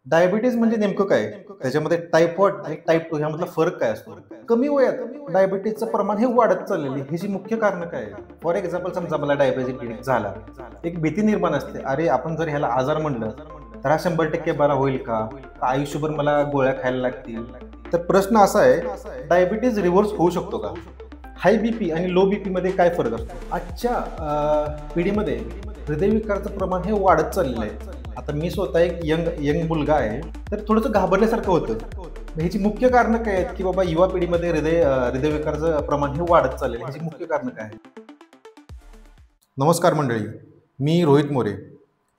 Diabetes म्हणजे नेमकं काय? त्याच्यामध्ये टाइप 1 आणि टाइप 2 ह्यामधला फरक काय असतो? कमी वयात डायबिटीजचं प्रमाण हे वाढत चाललेलं आहे. ह्याची मुख्य कारणं काय आहेत? फॉर एक्झाम्पल समजा मला डायबिटीज झाला. एक भीती निर्माण असते. अरे, आपण जर ह्याला आजार म्हणलं, तर हा 100% बरा होईल का? का आयुष्यभर मला गोळ्या खायला लागतील? तर प्रश्न असा आहे, डायबिटीज रिव्हर्स होऊ शकतो का? हाय बीपी आणि लो बीपी मध्ये काय फरक असतो? आजच्या पिढीमध्ये हृदयविकाराचं प्रमाण हे वाढत चाललेलं आहे. आता मी स्वतः एक यंग यंग मुलगा आहे, तर थोडंसं घाबरल्यासारखं होतं. ह्याची मुख्य कारणं काय आहेत, की बाबा युवा पिढीमध्ये हृदयविकाराचं प्रमाण हे वाढत चाललेलं आहे. ह्याची मुख्य कारणं काय आहेत? नमस्कार मंडळी, मी रोहित मोरे.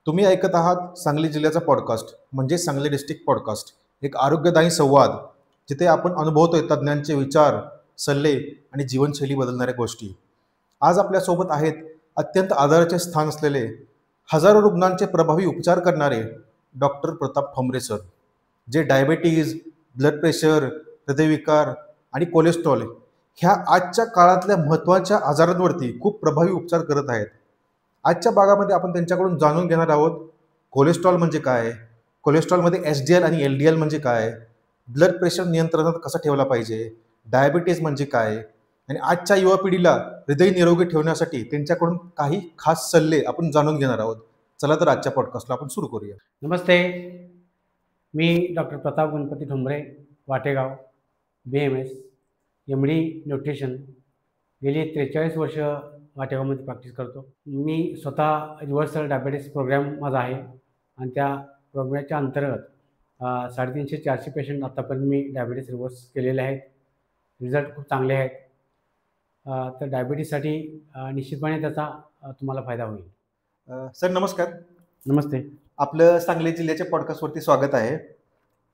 तुम्ही ऐकत आहात सांगली जिल्ह्याचा पॉडकास्ट म्हणजे सांगली डिस्ट्रिक्ट पॉडकास्ट, एक आरोग्यदायी संवाद जिथे आपण अनुभवतोय तज्ज्ञांचे विचार, सल्ले आणि जीवनशैली बदलणाऱ्या गोष्टी. आज आपल्यासोबत आहेत अत्यंत आदराचे स्थान असलेले हजारो रुग्णांचे प्रभावी उपचार करणारे डॉक्टर प्रताप ठोंबरे सर, जे डायबेटीज, ब्लड प्रेशर, हृदयविकार आणि कोलेस्ट्रॉल ह्या आजच्या काळातल्या महत्त्वाच्या आजारांवरती खूप प्रभावी उपचार करत आहेत. आजच्या भागामध्ये आपण त्यांच्याकडून जाणून घेणार आहोत कोलेस्ट्रॉल म्हणजे काय, कोलेस्ट्रॉलमध्ये एच-डी-एल आणि एल-डी-एल म्हणजे काय, ब्लड प्रेशर नियंत्रणात कसा ठेवला पाहिजे, डायबिटीज म्हणजे काय, आणि आजच्या युवा पिढीला हृदय निरोगी ठेवण्यासाठी त्यांच्याकडून काही खास सल्ले आपण जाणून घेणार आहोत. चला तर आजच्या पॉडकास्टला आपण सुरू करूया. नमस्ते, मी doctor Pratap Ganpati Thombare, Vategaon, BMS, MD nutrition. गेली 43 वर्ष वाटेगावमध्ये प्रॅक्टिस करतो. मी स्वतः रिव्हर्सल डायबिटीस प्रोग्राम माझा आहे आणि त्या प्रोग्रामच्या अंतर्गत 350-400 पेशंट आत्तापर्यंत मी डायबिटीस रिव्हर्स केलेले आहेत. रिझल्ट खूप चांगले आहेत. तर डायबिटीससाठी निश्चितपणे त्याचा तुम्हाला फायदा होईल. सर नमस्कार. नमस्ते. आपलं सांगली जिल्ह्याच्या पॉडकास्टवरती स्वागत आहे.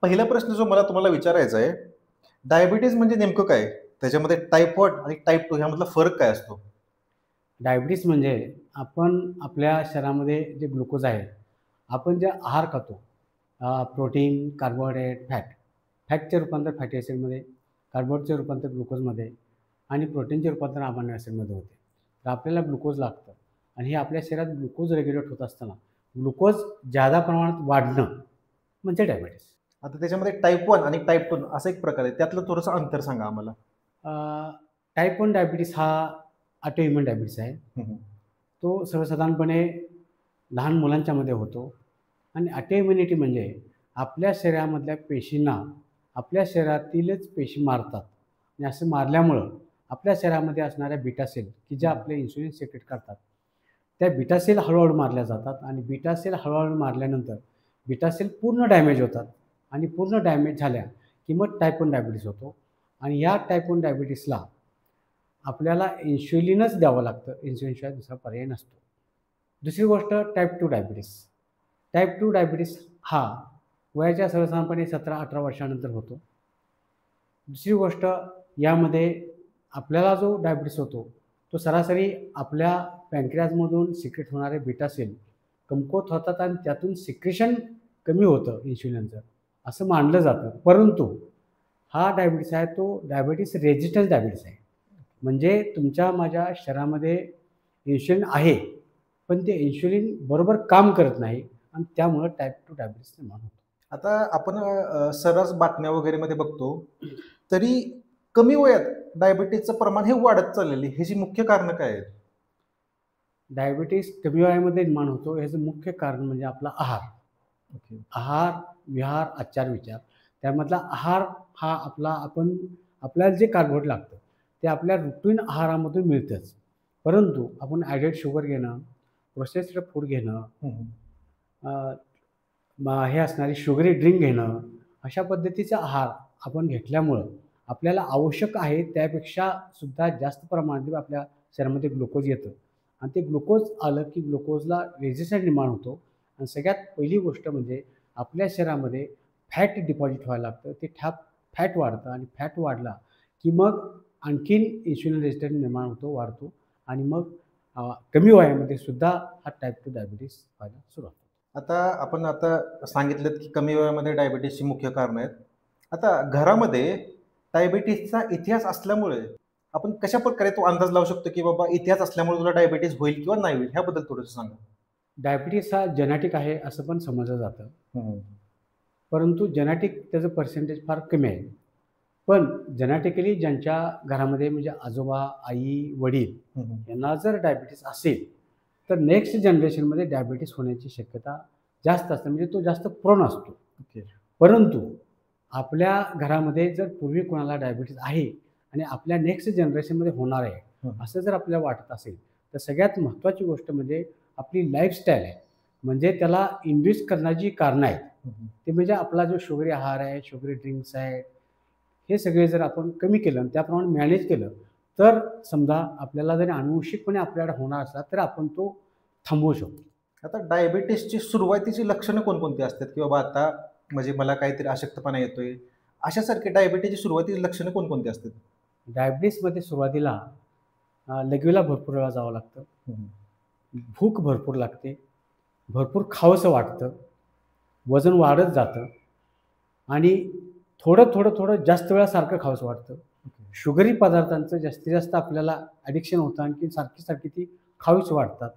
पहिला प्रश्न जो मला तुम्हाला विचारायचा आहे, डायबिटीज म्हणजे नेमकं काय? त्याच्यामध्ये टाइप 1 आणि टाइप 2 ह्यामधला फरक काय असतो? डायबिटीस म्हणजे आपण आपल्या शरीरामध्ये जे ग्लुकोज आहे, आपण जे आहार खातो, प्रोटीन, कार्बोहायड्रेट, फॅटचे रूपांतर फॅटी ॲसिडमध्ये, कार्बोहायड्रेटचे रूपांतर ग्लुकोजमध्ये आणि प्रोटीनचे रूपांतर अमायनो ॲसिडमध्ये होते. तर आपल्याला ग्लुकोज लागतं आणि हे आपल्या शरीरात ग्लुकोज रेग्युलेट होत असताना ग्लुकोज जादा प्रमाणात वाढणं म्हणजे डायबिटीस. आता त्याच्यामध्ये टाइप 1 आणि टाइप 2 असा एक प्रकार आहे, त्यातलं थोडंसं अंतर सांगा आम्हाला. टाईप 1 डायबिटीस हा ऑटोइम्युन डायबिटीस आहे. तो सर्वसाधारणपणे लहान मुलांच्यामध्ये होतो आणि ऑटोइम्युनिटी म्हणजे आपल्या शरीरामधल्या पेशींना आपल्या शरीरातीलच पेशी मारतात आणि असं मारल्यामुळं आपल्या शरीरामध्ये असणाऱ्या बीटा सेल की ज्या आपले इन्सुलिन सिक्रेट करतात, त्या बीटा सेल हळूहळू मारल्या जातात आणि बीटा सेल हळूहळू मारल्यानंतर बीटा सेल पूर्ण डॅमेज होतात आणि पूर्ण डॅमेज झाल्या की मग टाईप 1 डायबिटीस होतो. आणि या टाईप 1 डायबिटीसला आपल्याला इन्शुलिनच द्यावं लागतं, इन्शुलिनशिवाय दुसरा पर्याय नसतो. दुसरी गोष्ट टाईप 2 डायबिटीस. टाईप 2 डायबिटीस हा वयाच्या सर्वसाधारणपणे 17-18 वर्षानंतर होतो. दुसरी गोष्ट, यामध्ये आपल्याला जो डायबिटीस होतो तो सरासरी आपल्या पॅन्क्रियाजमधून सिक्रेट होणारे बीटा सेल कमकुवत होतात आणि त्यातून सिक्रेशन कमी होतं इन्शुलिनचं, असं मानलं जातं. परंतु हा डायबिटीस आहे तो डायबिटीस रेजिस्टन्स डायबिटीस आहे. म्हणजे तुमच्या माझ्या शरीरामध्ये इन्शुलिन आहे, पण ते इन्शुलिन बरोबर काम करत नाही आणि त्यामुळं टाईप 2 डायबिटीस निर्माण होतो. आता आपण सर्रास बातम्या वगैरेमध्ये बघतो, तरी कमी वयात डायबिटीजचं प्रमाण हे वाढत चाललेलं आहे. ह्याची मुख्य कारणं काय आहेत? डायबिटीस कमी वयामध्ये निर्माण होतो ह्याचं मुख्य कारण म्हणजे आपला आहार. आहार, विहार, आचार, विचार. त्यामधला आहार हा आपल्याला जे कार्बोहायड्रेट लागतं ते आपल्या रुटीन आहारामधून मिळतंच. परंतु आपण ॲडेड शुगर घेणं, प्रोसेस्ड फूड घेणं, हे असणारी शुगरी ड्रिंक घेणं, अशा पद्धतीचा आहार आपण घेतल्यामुळं आपल्याला आवश्यक आहे त्यापेक्षा सुद्धा जास्त प्रमाणात आपल्या शरीरामध्ये ग्लुकोज येतं आणि ते ग्लुकोज आलं की ग्लुकोजला रेझिस्टन्स निर्माण होतो. आणि सगळ्यात पहिली गोष्ट म्हणजे आपल्या शरीरामध्ये फॅट डिपॉझिट व्हायला लागतं. ते फॅट वाढतं आणि फॅट वाढला की मग आणखीन इन्शुलिन रेझिस्टन्स निर्माण होतो, वाढतो आणि मग कमी वयामध्ये सुद्धा हा टाईप 2 डायबिटीस व्हायला सुरुवात होतो. आपण सांगितलं की कमी वयामध्ये डायबिटीसची मुख्य कारणं आहेत. आता घरामध्ये डायबिटीसचा इतिहास असल्यामुळे आपण कशा प्रकारे तो अंदाज लावू शकतो की बाबा इतिहास असल्यामुळे तुला डायबिटीस होईल किंवा नाही होईल, ह्याबद्दल थोडंसं सांगा. डायबिटीस हा जेनेटिक आहे असं पण समजलं जातं. परंतु जेनेटिक त्याचं पर्सेंटेज फार कमी आहे. पण जेनेटिकली ज्यांच्या घरामध्ये म्हणजे आजोबा, आई, वडील यांना जर डायबिटीस असेल तर नेक्स्ट जनरेशनमध्ये डायबिटीस होण्याची शक्यता जास्त असते, म्हणजे तो जास्त प्रोन असतो. परंतु आपल्या घरामध्ये जर पूर्वी कोणाला डायबिटीस आहे आणि आपल्या नेक्स्ट जनरेशनमध्ये होणार आहे असं जर आपल्याला वाटत असेल तर सगळ्यात महत्त्वाची गोष्ट म्हणजे आपली लाईफस्टाईल आहे. म्हणजे त्याला इंड्यूस करण्याची कारणं आहेत ते म्हणजे आपला जो शुगरी आहार आहे, शुगरी ड्रिंक्स आहेत, हे सगळे जर आपण कमी केलं आणि त्याप्रमाणे मॅनेज केलं तर समजा आपल्याला जरी आनुवंशिकपणे आपल्याकडे होणार असला तर आपण तो थांबवू शकतो. आता डायबिटीसची सुरुवातीची लक्षणं कोणकोणती असतात की बाबा आता म्हणजे मला काहीतरी अशक्तपणा येतोय, अशासारखी डायबिटीसची सुरुवातीची लक्षणं कोणकोणती असतात? डायबिटीसमध्ये सुरुवातीला लघवीला भरपूर वेळा जावं लागतं, भूक भरपूर लागते, भरपूर खावंसं वाटतं, वजन वाढत जातं आणि थोडं थोडं थोडं जास्त वेळा सारखं खावंसं वाटतं. शुगरी पदार्थांचं जास्तीत जास्त आपल्याला ॲडिक्शन होतं, आणखी सारखी सारखी ती खावीशी वाटतात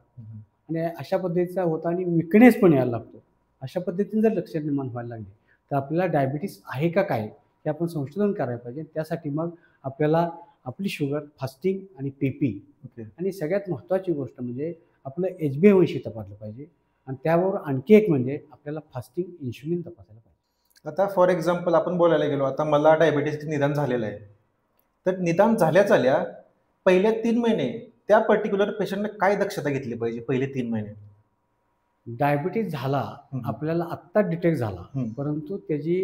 आणि अशा पद्धतीचा होता आणि विकनेस पण यायला लागतो. अशा पद्धतीने जर लक्षण निर्माण व्हायला लागले तर आपल्याला डायबिटीस आहे का काय हे आपण संशोधन करायला पाहिजे. त्यासाठी मग आपल्याला आपली शुगर, फास्टिंग आणि PP आणि सगळ्यात महत्त्वाची गोष्ट म्हणजे आपलं HbA1c तपासलं पाहिजे आणि त्याबरोबर आणखी एक म्हणजे आपल्याला फास्टिंग इन्शुलिन तपासायला पाहिजे. आता फॉर एक्झाम्पल आपण बोलायला गेलो, आता मला डायबिटीसचं निदान झालेलं आहे, तर निदान झाल्या पहिल्या 3 महिने त्या पर्टिक्युलर पेशंटने काय दक्षता घेतली पाहिजे? पहिले 3 महिने डायबिटीस झाला आपल्याला आत्ता डिटेक्ट झाला परंतु त्याची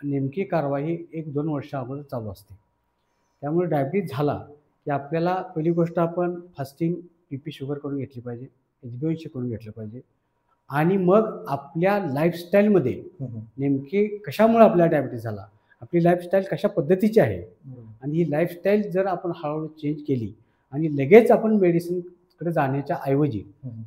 नेमकी कारवाई 1-2 वर्ष अगोदर चालू असते. त्यामुळे डायबिटीस झाला की आपल्याला पहिली गोष्ट आपण फास्टिंग, PP शुगर करून घेतली पाहिजे, HbA1c करून घेतलं पाहिजे आणि मग आपल्या लाईफस्टाईलमध्ये नेमकी कशामुळे आपल्याला डायबिटीस झाला, आपली लाईफस्टाईल कशा पद्धतीची आहे आणि ही लाईफस्टाईल जर आपण हळूहळू चेंज केली आणि लगेच आपण मेडिसिनकडे जाण्याच्या ऐवजी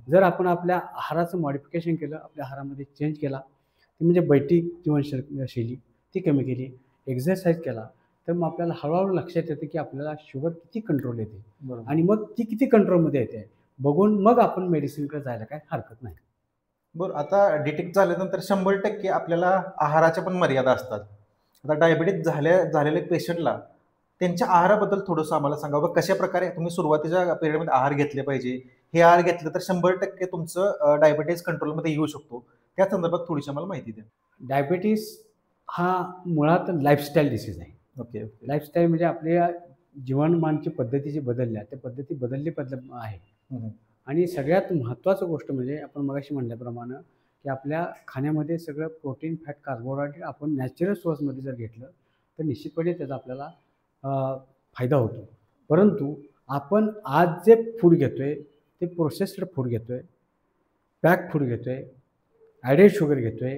जर आपण आपल्या आहाराचं मॉडिफिकेशन केलं, आपल्या आहारामध्ये चेंज केला, ती म्हणजे बैठक जीवनशैली ती कमी केली, एक्झरसाईज केला तर मग आपल्याला हळूहळू लक्षात येते की आपल्याला शुगर किती कंट्रोल येते आणि मग ती किती कंट्रोलमध्ये येते बघून मग आपण मेडिसिनकडे जायला काय हरकत नाही. बरं, आता डिटेक्ट झाल्यानंतर 100% आपल्याला आहाराच्या पण मर्यादा असतात. आता डायबिटीस झालेल्या पेशंटला त्यांच्या आहाराबद्दल थोडंसं आम्हाला सांगा, बाबा कशा प्रकारे तुम्ही सुरुवातीच्या पिरियडमध्ये आहार घेतले पाहिजे, हे आहार घेतलं तर 100% तुमचं डायबिटीस कंट्रोलमध्ये येऊ शकतो, त्या संदर्भात थोडीशी आम्हाला माहिती द्या. डायबिटीस हा मुळात लाईफस्टाईल डिसीज आहे. ओके. लाईफस्टाईल म्हणजे आपल्या जीवनमानची पद्धती बदलल्या, त्या पद्धती बदलली आहे आणि सगळ्यात महत्त्वाचं गोष्ट म्हणजे आपण मगाशी म्हटल्याप्रमाणे की आपल्या खाण्यामध्ये सगळं प्रोटीन, फॅट, कार्बोहायड्रेट आपण नॅचरल सोर्समध्ये जर घेतलं तर निश्चितपणे त्याचा आपल्याला फायदा होतो. परंतु आपण आज जे फूड घेतोय ते प्रोसेस्ड फूड घेतोय, पॅक फूड घेतोय, ॲडेड शुगर घेतोय.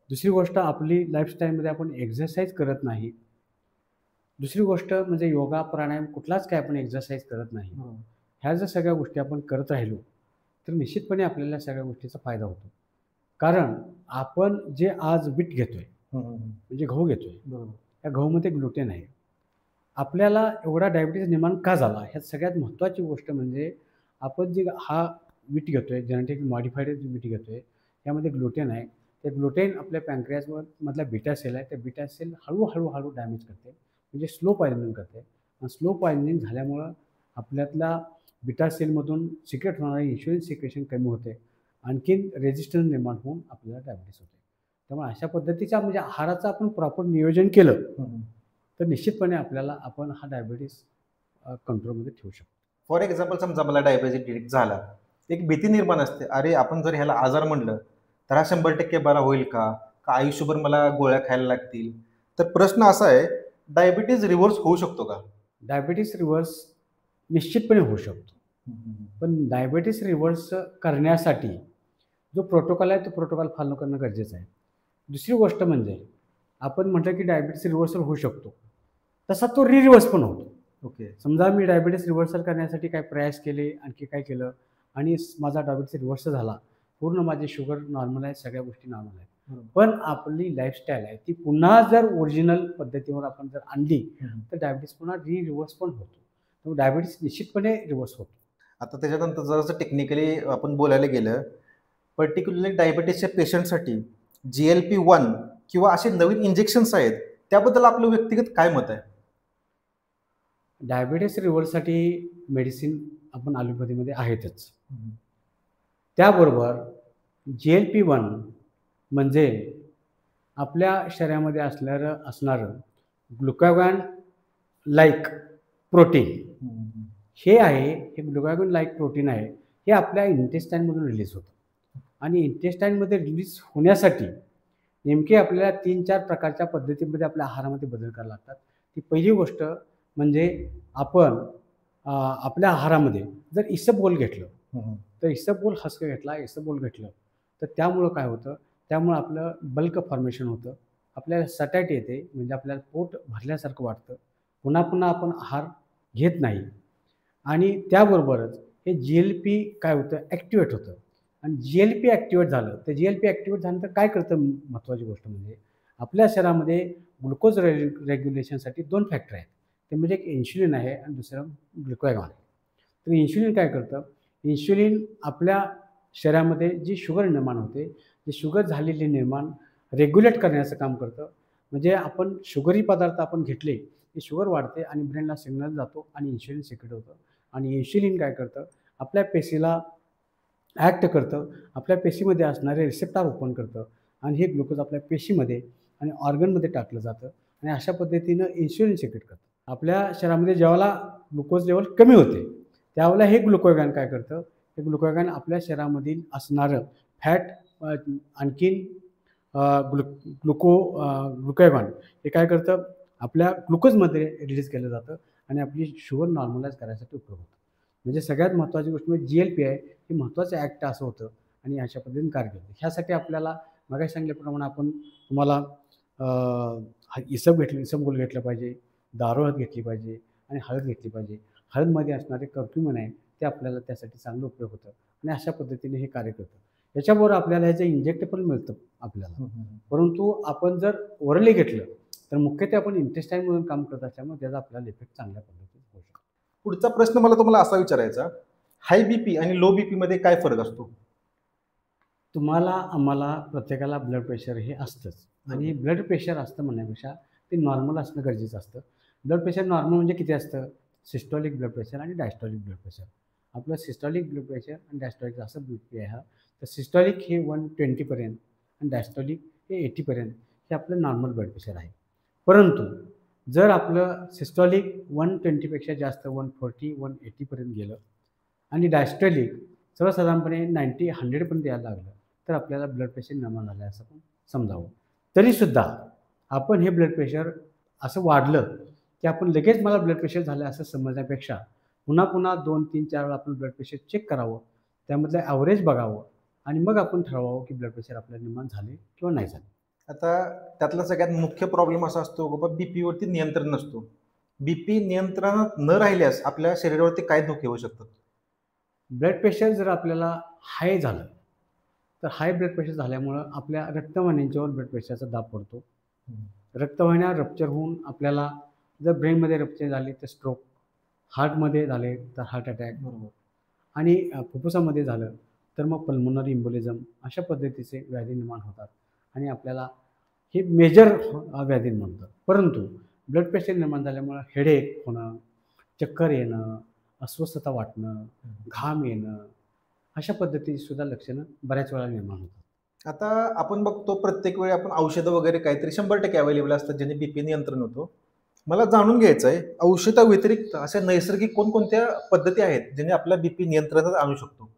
दुसरी गोष्ट आपली लाईफस्टाईलमध्ये आपण एक्झरसाईज करत नाही. दुसरी गोष्ट म्हणजे योगा, प्राणायाम कुठलाच काय आपण एक्झरसाईज करत नाही. ह्या जर सगळ्या गोष्टी आपण करत राहिलो तर निश्चितपणे आपल्याला सगळ्या गोष्टीचा फायदा होतो. कारण आपण जे आज बीट घेतोय म्हणजे गहू घेतोय, त्या गहूमध्ये ग्लुटेन आहे. आपल्याला एवढा डायबिटीस निर्माण का झाला ह्यात सगळ्यात महत्त्वाची गोष्ट म्हणजे आपण जे हा बीट घेतोय, जेनेटिक मॉडिफाईड बीट घेतोय, यामध्ये ग्लुटेन आहे. ते ग्लुटेन आपल्या पॅनक्रियासवर मधला बीटा सेल आहे, त्या बीटा सेल हळूहळू डॅमेज करते, म्हणजे स्लो पॉयझनिंग करते आणि स्लो पॉयझनिंग झाल्यामुळं आपल्यातला बीटा सेलमधून सिक्रेट होणारी इन्शुलिन सिक्रेशन कमी होते, आणखीन रेजिस्टन्स निर्माण होऊन आपल्याला डायबिटीस होते. त्यामुळे अशा पद्धतीच्या म्हणजे आहाराचं आपण प्रॉपर नियोजन केलं तर निश्चितपणे आपल्याला आपण हा डायबिटीस कंट्रोलमध्ये ठेवू शकतो. फॉर एक्झाम्पल समजा मला डायबिटीस डिटेक्ट झाला, एक भीती निर्माण असते, अरे आपण जर ह्याला आजार म्हणलं तर हा 100% बरा होईल का आयुष्यभर मला गोळ्या खायला लागतील? तर प्रश्न असा आहे, डायबिटीस रिव्हर्स होऊ शकतो का? डायबिटीस रिव्हर्स निश्चितपणे होऊ शकतो, पण डायबिटीस रिव्हर्स करण्यासाठी जो प्रोटोकॉल आहे तो प्रोटोकॉल फॉलो करणं गरजेचं आहे. दुसरी गोष्ट म्हणजे आपण म्हटलं की डायबिटीस रिव्हर्सल होऊ शकतो, तसा तो रिव्हर्स पण होतो. ओके. समजा मी डायबिटीस रिव्हर्सल करण्यासाठी काय प्रयास केले, आणखी काय केलं आणि माझा डायबिटीस रिव्हर्स झाला, पूर्ण माझी शुगर नॉर्मल आहे, सगळ्या गोष्टी नॉर्मल आहेत, पण आपली लाईफस्टाईल आहे ती पुन्हा जर ओरिजिनल पद्धतीवर आपण जर आणली तर डायबिटीस पुन्हा रिव्हर्स पण होतो. तो डायबिटीस निश्चितपणे रिव्हर्स होतो. आता त्याच्यानंतर जरासं टेक्निकली आपण बोलायला गेलं, पर्टिक्युलरली डायबिटीसच्या पेशंटसाठी GLP-1 किंवा असे नवीन इंजेक्शन्स आहेत, त्याबद्दल आपलं व्यक्तिगत काय मत आहे? डायबिटीस रिव्हर्ससाठी मेडिसिन आपण ॲलोपॅथीमध्ये आहेतच. त्याबरोबर GLP-1 म्हणजे आपल्या शरीरामध्ये असणारं ग्लुकागॉन लाईक प्रोटीन हे आहे. हे ग्लुकागॉन लाईक प्रोटीन आहे, हे आपल्या इंटेस्टाईनमधून रिलीज होतं. आणि इंटेस्टाईनमध्ये रिलीज होण्यासाठी नेमके आपल्याला 3-4 प्रकारच्या पद्धतीमध्ये आपल्या आहारामध्ये बदल करावे लागतात. ती पहिली गोष्ट म्हणजे आपण आपल्या आहारामध्ये जर इसबगोल घेतलं तर इसबगोल हसकं घेतला, इसबगोल घेतलं तर त्यामुळं काय होतं, त्यामुळं आपलं बल्क फॉर्मेशन होतं, आपल्याला सॅटाईटी येते, म्हणजे आपल्याला पोट भरल्यासारखं वाटतं, पुन्हा पुन्हा आपण आहार घेत नाही. आणि त्याबरोबरच हे GLP काय होतं, ॲक्टिवेट होतं. आणि GLP ॲक्टिवेट झालं तर GLP ॲक्टिवेट झाल्यानंतर काय करतं, महत्त्वाची गोष्ट म्हणजे आपल्या शरीरामध्ये ग्लुकोज रेग्युलेशनसाठी 2 फॅक्टर आहेत. ते म्हणजे एक इन्शुलिन आहे आणि दुसरं ग्लुकागॉन आहे. तर इन्शुलिन काय करतं, इन्शुलिन आपल्या शरीरामध्ये जी शुगर निर्माण होते, जी शुगर झालेली निर्माण रेग्युलेट करण्याचं काम करतं. म्हणजे आपण शुगरी पदार्थ आपण घेतले की शुगर वाढते आणि ब्रेनला सिग्नल जातो आणि इन्शुलिन सिक्रेट होतं. आणि इन्शुलिन काय करतं, आपल्या पेशीला ॲक्ट करतं, आपल्या पेशीमध्ये असणारे रिसेप्टर ओपन करतं आणि हे ग्लुकोज आपल्या पेशीमध्ये आणि ऑर्गनमध्ये टाकलं जातं आणि अशा पद्धतीनं इन्शुलिन सिक्रेट करतं. आपल्या शरीरामध्ये ज्यावेळेला ग्लुकोज लेवल कमी होते त्यावेळेला हे ग्लुकागॉन काय करतं, हे ग्लुकागॉन आपल्या शरीरामधील असणारं फॅट आणखीन ग्लुकागॉन हे काय करतं, आपल्या ग्लुकोजमध्ये रिलीज केलं जातं आणि आपली शुगर नॉर्मलाइज करायसाठी उपयोग होतो. म्हणजे सगळ्यात महत्त्वाची गोष्ट म्हणजे GLP आहे, हे महत्त्वाचं ॲक्ट असं होतं आणि अशा पद्धतीने कार्य करतं. ह्यासाठी आपल्याला मगाशी सांगितल्याप्रमाणे आपण तुम्हाला इसबगोल घेतलं पाहिजे, दारू हळद घेतली पाहिजे आणि हळद घेतली पाहिजे. हळदमध्ये असणारे कर्क्युमिन आहे ते आपल्याला त्यासाठी चांगलं उपयोग होतं आणि अशा पद्धतीने हे कार्य करतं. याच्याबरोबर आपल्याला ह्याचं इंजेक्टेबल मिळतं आपल्याला, परंतु आपण जर ओरली घेतलं तर मुख्यतः आपण इंटेस्टाईनमधून काम करत असल्यामुळे त्याचा आपल्याला इफेक्ट चांगल्या पद्धतीने होऊ शकतो. पुढचा प्रश्न मला तुम्हाला असा विचारायचा, हाय BP आणि लो BP मध्ये काय फरक असतो? तुम्हाला आम्हाला प्रत्येकाला ब्लड प्रेशर हे असतंच आणि ब्लड प्रेशर असतं म्हणण्यापेक्षा ते नॉर्मल असणं गरजेचं असतं. ब्लड प्रेशर नॉर्मल म्हणजे किती असतं, सिस्टॉलिक ब्लड प्रेशर आणि डायस्टॉलिक ब्लड प्रेशर. आपलं सिस्टॉलिक ब्लड प्रेशर आणि डायस्टॉलिक असं BP आहे. तर सिस्टॉलिक हे 120 पर्यंत आणि डायस्टॉलिक हे 80 पर्यंत हे आपलं नॉर्मल ब्लड प्रेशर आहे. परंतु जर आपलं सिस्टॉलिक 120 पेक्षा जास्त 140 180 पर्यंत गेलं आणि डायस्टॉलिक सर्वसाधारणपणे 90-100 पर्यंत यायला लागलं तर आपल्याला ब्लड प्रेशर निर्माण झालं असं आपण समजावं. तरीसुद्धा आपण हे ब्लड प्रेशर असं वाढलं की आपण लगेच मला ब्लड प्रेशर झालं असं समजण्यापेक्षा पुन्हा पुन्हा 2-3-4 वेळा आपण ब्लड प्रेशर चेक करावं, त्यामधलं ॲव्हरेज बघावं आणि मग आपण ठरवावं की ब्लड प्रेशर आपल्याला निर्माण झाले किंवा नाही झाले. आता त्यातला सगळ्यात मुख्य प्रॉब्लेम असा असतो की बाबा BPवरती नियंत्रण नसतो. BP नियंत्रणात न राहिल्यास आपल्या शरीरावरती काय धोके होऊ शकतात? ब्लड प्रेशर जर आपल्याला हाय झालं तर हाय ब्लड प्रेशर झाल्यामुळं आपल्या रक्तवाहिन्यांच्यावर ब्लड प्रेशरचा दाब पडतो. रक्तवाहिन्या रप्चर होऊन आपल्याला जर ब्रेनमध्ये रप्चर झाली तर स्ट्रोक, हार्टमध्ये झाले तर हार्ट अटॅक, आणि फुफ्फुसामध्ये झालं तर मग पल्मोनरी इम्बोलिझम अशा पद्धतीचे व्याधी निर्माण होतात आणि आपल्याला हे मेजर व्याधी म्हणतात. परंतु ब्लड प्रेशर निर्माण झाल्यामुळं हेडेक होणं, चक्कर येणं, अस्वस्थता वाटणं, घाम येणं अशा पद्धतीची सुद्धा लक्षणं बऱ्याच वेळा निर्माण होतात. आता आपण बघतो प्रत्येक वेळी आपण औषधं वगैरे काहीतरी 100% अवेलेबल असतात ज्याने BP नियंत्रण होतं. मला जाणून घ्यायचं आहे, औषधाव्यतिरिक्त अशा नैसर्गिक कोणकोणत्या पद्धती आहेत ज्याने आपला BP नियंत्रणात आणू शकतो?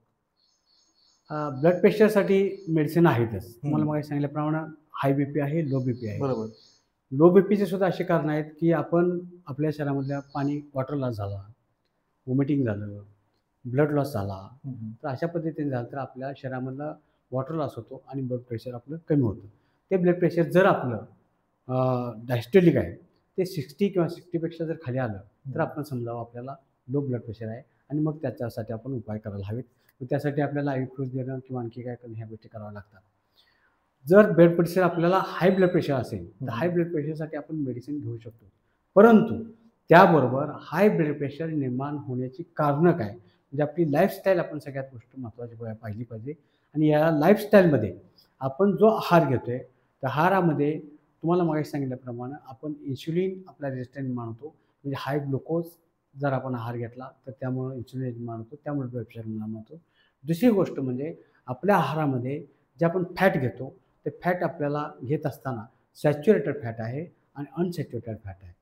ब्लड प्रेशरसाठी मेडिसिन आहेतच. तुम्हाला मग सांगितल्याप्रमाणे हाय BP आहे, लो BP आहे. बरोबर. लो BPचे सुद्धा असे कारण आहेत की आपण आपल्या शरीरामधल्या पाणी वॉटर लॉस झाला, वॉमिटिंग झालं, ब्लड लॉस झाला, तर अशा पद्धतीने झालं तर आपल्या शरीरामधला वॉटर लॉस होतो आणि ब्लड प्रेशर आपलं कमी होतं. ते ब्लड प्रेशर जर आपलं डायस्टोलिक आहे ते 60 किंवा 60पेक्षा जर खाली आलं तर आपण समजावं आपल्याला लो ब्लड प्रेशर आहे आणि मग त्याच्यासाठी आपण उपाय करायला हवेत. त्यासाठी आपल्याला आयुर्वेद देणं किंवा आणखी काय करणं ह्या गोष्टी कराव्या लागतात. जर ब्लड प्रेशर आपल्याला हाय ब्लड प्रेशर असेल तर हाय ब्लड प्रेशरसाठी आपण मेडिसिन घेऊ शकतो. परंतु त्याबरोबर हाय ब्लड प्रेशर निर्माण होण्याची कारणं काय, म्हणजे आपली लाईफस्टाईल आपण सगळ्यात गोष्ट महत्त्वाची पाहिली पाहिजे. आणि या लाईफस्टाईलमध्ये आपण जो आहार घेतो आहे तर आहारामध्ये तुम्हाला मागे सांगितल्याप्रमाणे आपण इन्शुलिन आपला रेजिस्टन्स निर्माण होतो, म्हणजे हाय ग्लुकोज जर आपण आहार घेतला तर त्यामुळे इन्शुलिन निर्माण होतो, त्यामुळे ब्लड प्रेशर निर्माण होतो. दुसरी गोष्ट म्हणजे आपल्या आहारामध्ये जे आपण फॅट घेतो ते फॅट आपल्याला घेत असताना सॅच्युरेटेड फॅट आहे आणि अनसॅच्युरेटेड फॅट आहे.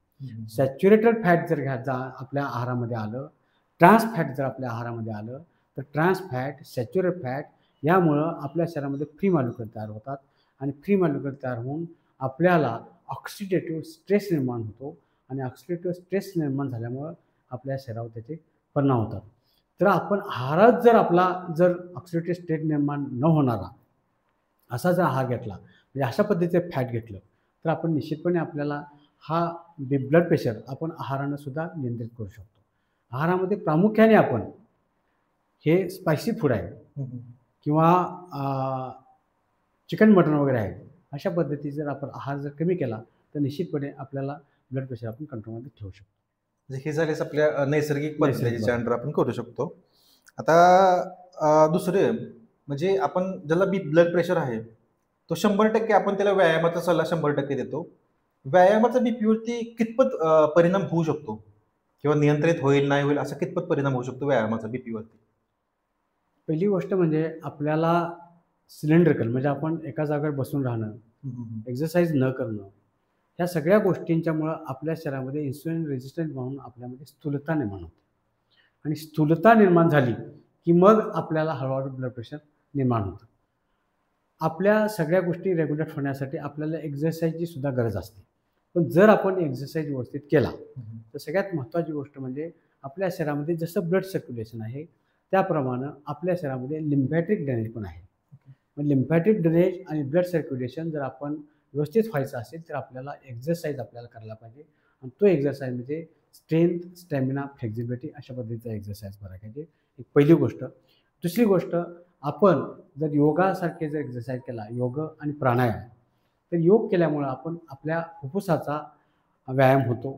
सॅच्युरेटेड फॅट जर घ्यायचा आपल्या आहारामध्ये आलं, ट्रान्स फॅट जर आपल्या आहारामध्ये आलं, तर ट्रान्स फॅट, सॅच्युरेटेड फॅट यामुळं आपल्या शरीरामध्ये फ्री मॉलिक्युल तयार होतात आणि फ्री मॉलिक्युल तयार होऊन आपल्याला ऑक्सिडेटिव्ह स्ट्रेस निर्माण होतो आणि ऑक्सिडेटिव्ह स्ट्रेस निर्माण झाल्यामुळं आपल्या शरीरावर त्याचे परिणाम होतात. तर आपण आहारात जर आपला जर ऑक्सिडेटिव्ह स्ट्रेस निर्माण न होणारा असा जर आहार घेतला, म्हणजे अशा पद्धतीचे फॅट घेतलं, तर आपण निश्चितपणे आपल्याला हा ब्लड प्रेशर आपण आहारानं सुद्धा नियंत्रित करू शकतो. आहारामध्ये प्रामुख्याने आपण हे स्पायसी फूड आहे किंवा चिकन मटण वगैरे आहे, अशा पद्धती जर आपण आहार जर कमी केला तर निश्चितपणे आपल्याला ब्लड प्रेशर आपण कंट्रोलमध्ये ठेवू शकतो. म्हणजे हे झालेच आपल्या नैसर्गिक पद्धतीच्या अंडर आपण करू शकतो. आता दुसरे म्हणजे आपण ज्याला ब्लड प्रेशर आहे तो 100% आपण त्याला व्यायामाचा सल्ला 100% देतो. व्यायामाचा बीपीवरती कितपत परिणाम होऊ शकतो किंवा नियंत्रित होईल नाही होईल असा कितपत परिणाम होऊ शकतो व्यायामाचा बीपीवरती? पहिली गोष्ट म्हणजे आपल्याला सिलेंड्रिकल म्हणजे आपण एका जागेवर बसून राहणं, एक्सरसाइज न करणं, ह्या सगळ्या गोष्टींच्यामुळं आपल्या शरीरामध्ये इन्सुलिन रेजिस्टंट म्हणून आपल्यामध्ये स्थूलता निर्माण होते आणि स्थूलता निर्माण झाली की मग आपल्याला हळूहळू ब्लड प्रेशर निर्माण होतं. आपल्या सगळ्या गोष्टी रेग्युलेट होण्यासाठी आपल्याला एक्सरसाइजची सुद्धा गरज असते. पण जर आपण एक्सरसाइज व्यवस्थित केला तर सगळ्यात महत्त्वाची गोष्ट म्हणजे आपल्या शरीरामध्ये जसं ब्लड सर्क्युलेशन आहे त्याप्रमाणे आपल्या शरीरामध्ये लिम्फॅटिक ड्रेनेज पण आहे. मग लिम्फॅटिक ड्रेनेज आणि ब्लड सर्क्युलेशन जर आपण व्यवस्थित व्हायचं असेल तर आपल्याला एक्सरसाइज आपल्याला करायला पाहिजे आणि तो एक्सरसाइज म्हणजे स्ट्रेंथ, स्टॅमिना, फ्लेक्झिबिलिटी अशा पद्धतीचा एक्सरसाइज करायला पाहिजे. एक पहिली गोष्ट. दुसरी गोष्ट, आपण जर योगासारखे जर एक्सरसाइज केला, योग आणि प्राणायाम, तर योग केल्यामुळं आपण आपल्या फुफ्फुसाचा व्यायाम होतो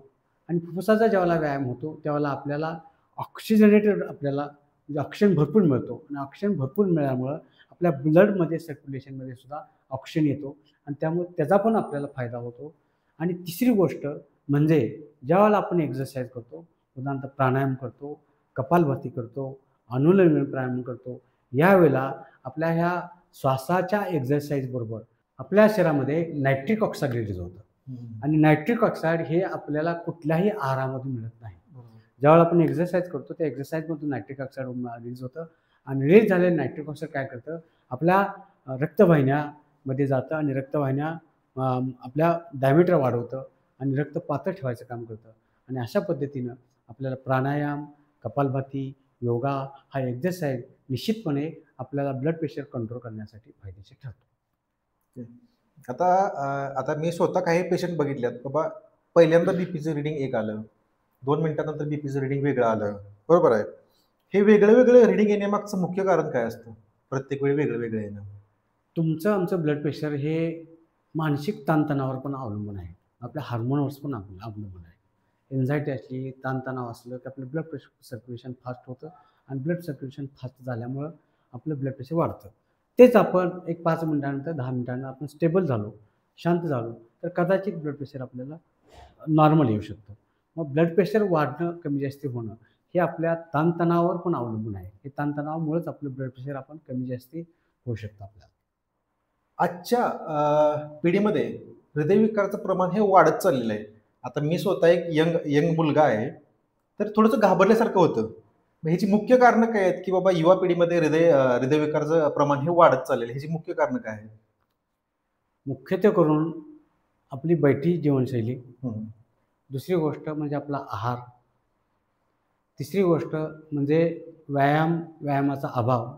आणि फुफ्फुसाचा ज्यावेळेला व्यायाम होतो त्यावेळेला आपल्याला ऑक्सिजनेटेड आपल्याला म्हणजे ऑक्सिजन भरपूर मिळतो आणि ऑक्सिजन भरपूर मिळाल्यामुळं आपल्या ब्लडमध्ये सर्क्युलेशनमध्ये सुद्धा ऑक्सिजन येतो आणि त्यामुळे त्याचा पण आपल्याला फायदा होतो. आणि तिसरी गोष्ट म्हणजे ज्यावेळेला आपण एक्सरसाइज करतो, उदाहरणार्थ प्राणायाम करतो, कपालभाती करतो, अनुलोम प्राणायाम करतो, यावेळेला आपल्या ह्या श्वासाच्या एक्सरसाइजबरोबर आपल्या शरीरामध्ये नायट्रिक ऑक्साईड रिलीज होतं आणि नायट्रिक ऑक्साईड हे आपल्याला कुठल्याही आहारामधून मिळत नाही. ज्यावेळेला आपण एक्सरसाइज करतो त्या एक्सरसाइजमधून नायट्रिक ऑक्साईड रिलीज होतं आणि रिलीज झालेलं नायट्रिक ऑक्साईड काय करतं, आपल्या रक्तवाहिन्यामध्ये जातं आणि रक्तवाहिन्या आपल्या डायमीटर वाढवतं आणि रक्त पातळ ठेवायचं काम करतं आणि अशा पद्धतीनं आपल्याला प्राणायाम, कपालभाती, योगा हा एक्सरसाइज निश्चितपणे आपल्याला ब्लड प्रेशर कंट्रोल करण्यासाठी फायदेशीर ठरतो. आता मी स्वतः काही पेशंट बघितल्यात, बाबा पहिल्यांदा बीपीचं रिडिंग एक आलं, 2 मिनिटानंतर बीपीचं रिडिंग वेगळं आलं, बरोबर आहे. हे वेगळं वेगळं रिडिंग येण्यामागचं मुख्य कारण काय असतं? प्रत्येक वेळी वेगळं वेगळं येणं. आमचं ब्लड प्रेशर हे मानसिक ताणतणावावर पण अवलंबून आहे, आपल्या हार्मोनवर पण अवलंबून आहे. एन्झायटी असली, ताणतणाव असलं की आपलं ब्लड प्रेशर सर्क्युलेशन फास्ट होतं आणि ब्लड सर्क्युलेशन फास्ट झाल्यामुळं आपलं ब्लड प्रेशर वाढतं. तेच आपण एक 5 मिनिटानंतर 10 मिनिटांना आपण स्टेबल झालो, शांत झालो, तर कदाचित ब्लड प्रेशर आपल्याला नॉर्मल येऊ शकतं. मग ब्लड प्रेशर वाढणं, कमी जास्ती होणं हे आपल्या ताणतणावावर पण अवलंबून आहे. हे ताणतणावामुळेच आपलं ब्लड प्रेशर आपण कमी जास्ती होऊ शकतं आपल्याला. आजच्या पिढीमध्ये हृदयविकाराचं प्रमाण हे वाढत चाललेलं आहे. आता मी स्वतः एक यंग मुलगा आहे, तर थोडंसं घाबरल्यासारखं होतं. मग ह्याची मुख्य कारणं काय आहेत, की बाबा युवा पिढीमध्ये हृदयविकाराचं प्रमाण हे वाढत चाललेलं आहे, ह्याची मुख्य कारणं काय आहेत? मुख्यत्वे करून आपली बैठी जीवनशैली, दुसरी गोष्ट म्हणजे आपला आहार, तिसरी गोष्ट म्हणजे व्यायामाचा अभाव,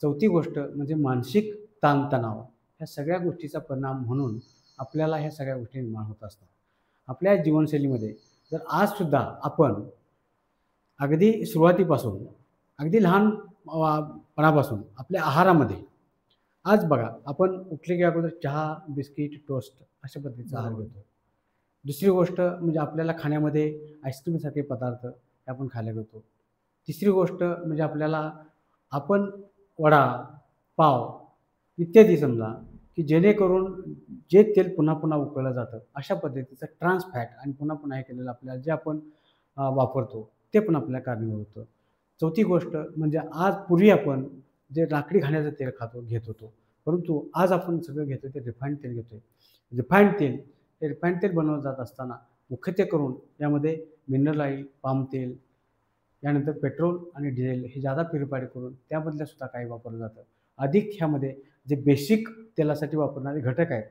चौथी गोष्ट म्हणजे मानसिक ताणतणाव. ह्या सगळ्या गोष्टीचा परिणाम म्हणून आपल्याला ह्या सगळ्या गोष्टी निर्माण होत असतात. आपल्या जीवनशैलीमध्ये जर आजसुद्धा आपण अगदी सुरुवातीपासून, अगदी लहानपणापासून आपल्या आहारामध्ये आज बघा, आपण उठले की अगोदर चहा, बिस्किट, टोस्ट अशा पद्धतीचा आहार घेतो. दुसरी गोष्ट म्हणजे आपल्याला खाण्यामध्ये आईस्क्रीमसारखे पदार्थ हे आपण खायला घेतो. तिसरी गोष्ट म्हणजे आपण वडा, पाव इत्यादी समजा की जेणेकरून जे तेल पुन्हा पुन्हा उकळलं जातं अशा पद्धतीचं ट्रान्स फॅट आणि पुन्हा पुन्हा हे केलेलं आपल्याला जे आपण वापरतो ते पण आपल्याला कारणीभूत होतं. चौथी गोष्ट म्हणजे आज पूर्वी आपण जे लाकडी घाण्याचं तेल घेत होतो, परंतु आज आपण सगळं घेतो ते रिफाईंड तेल घेतोय. रिफाईंड तेल हे रिफाईंड तेल बनवलं जात असताना मुख्यत्वे करून यामध्ये मिनरल ऑइल, पाम तेल, यानंतर पेट्रोल आणि डिझेल हे जादा प्युरिफाईड करून त्यामधलं सुद्धा काही वापरलं जातं. अधिक ह्यामध्ये जे बेसिक तेलासाठी वापरणारे घटक आहेत,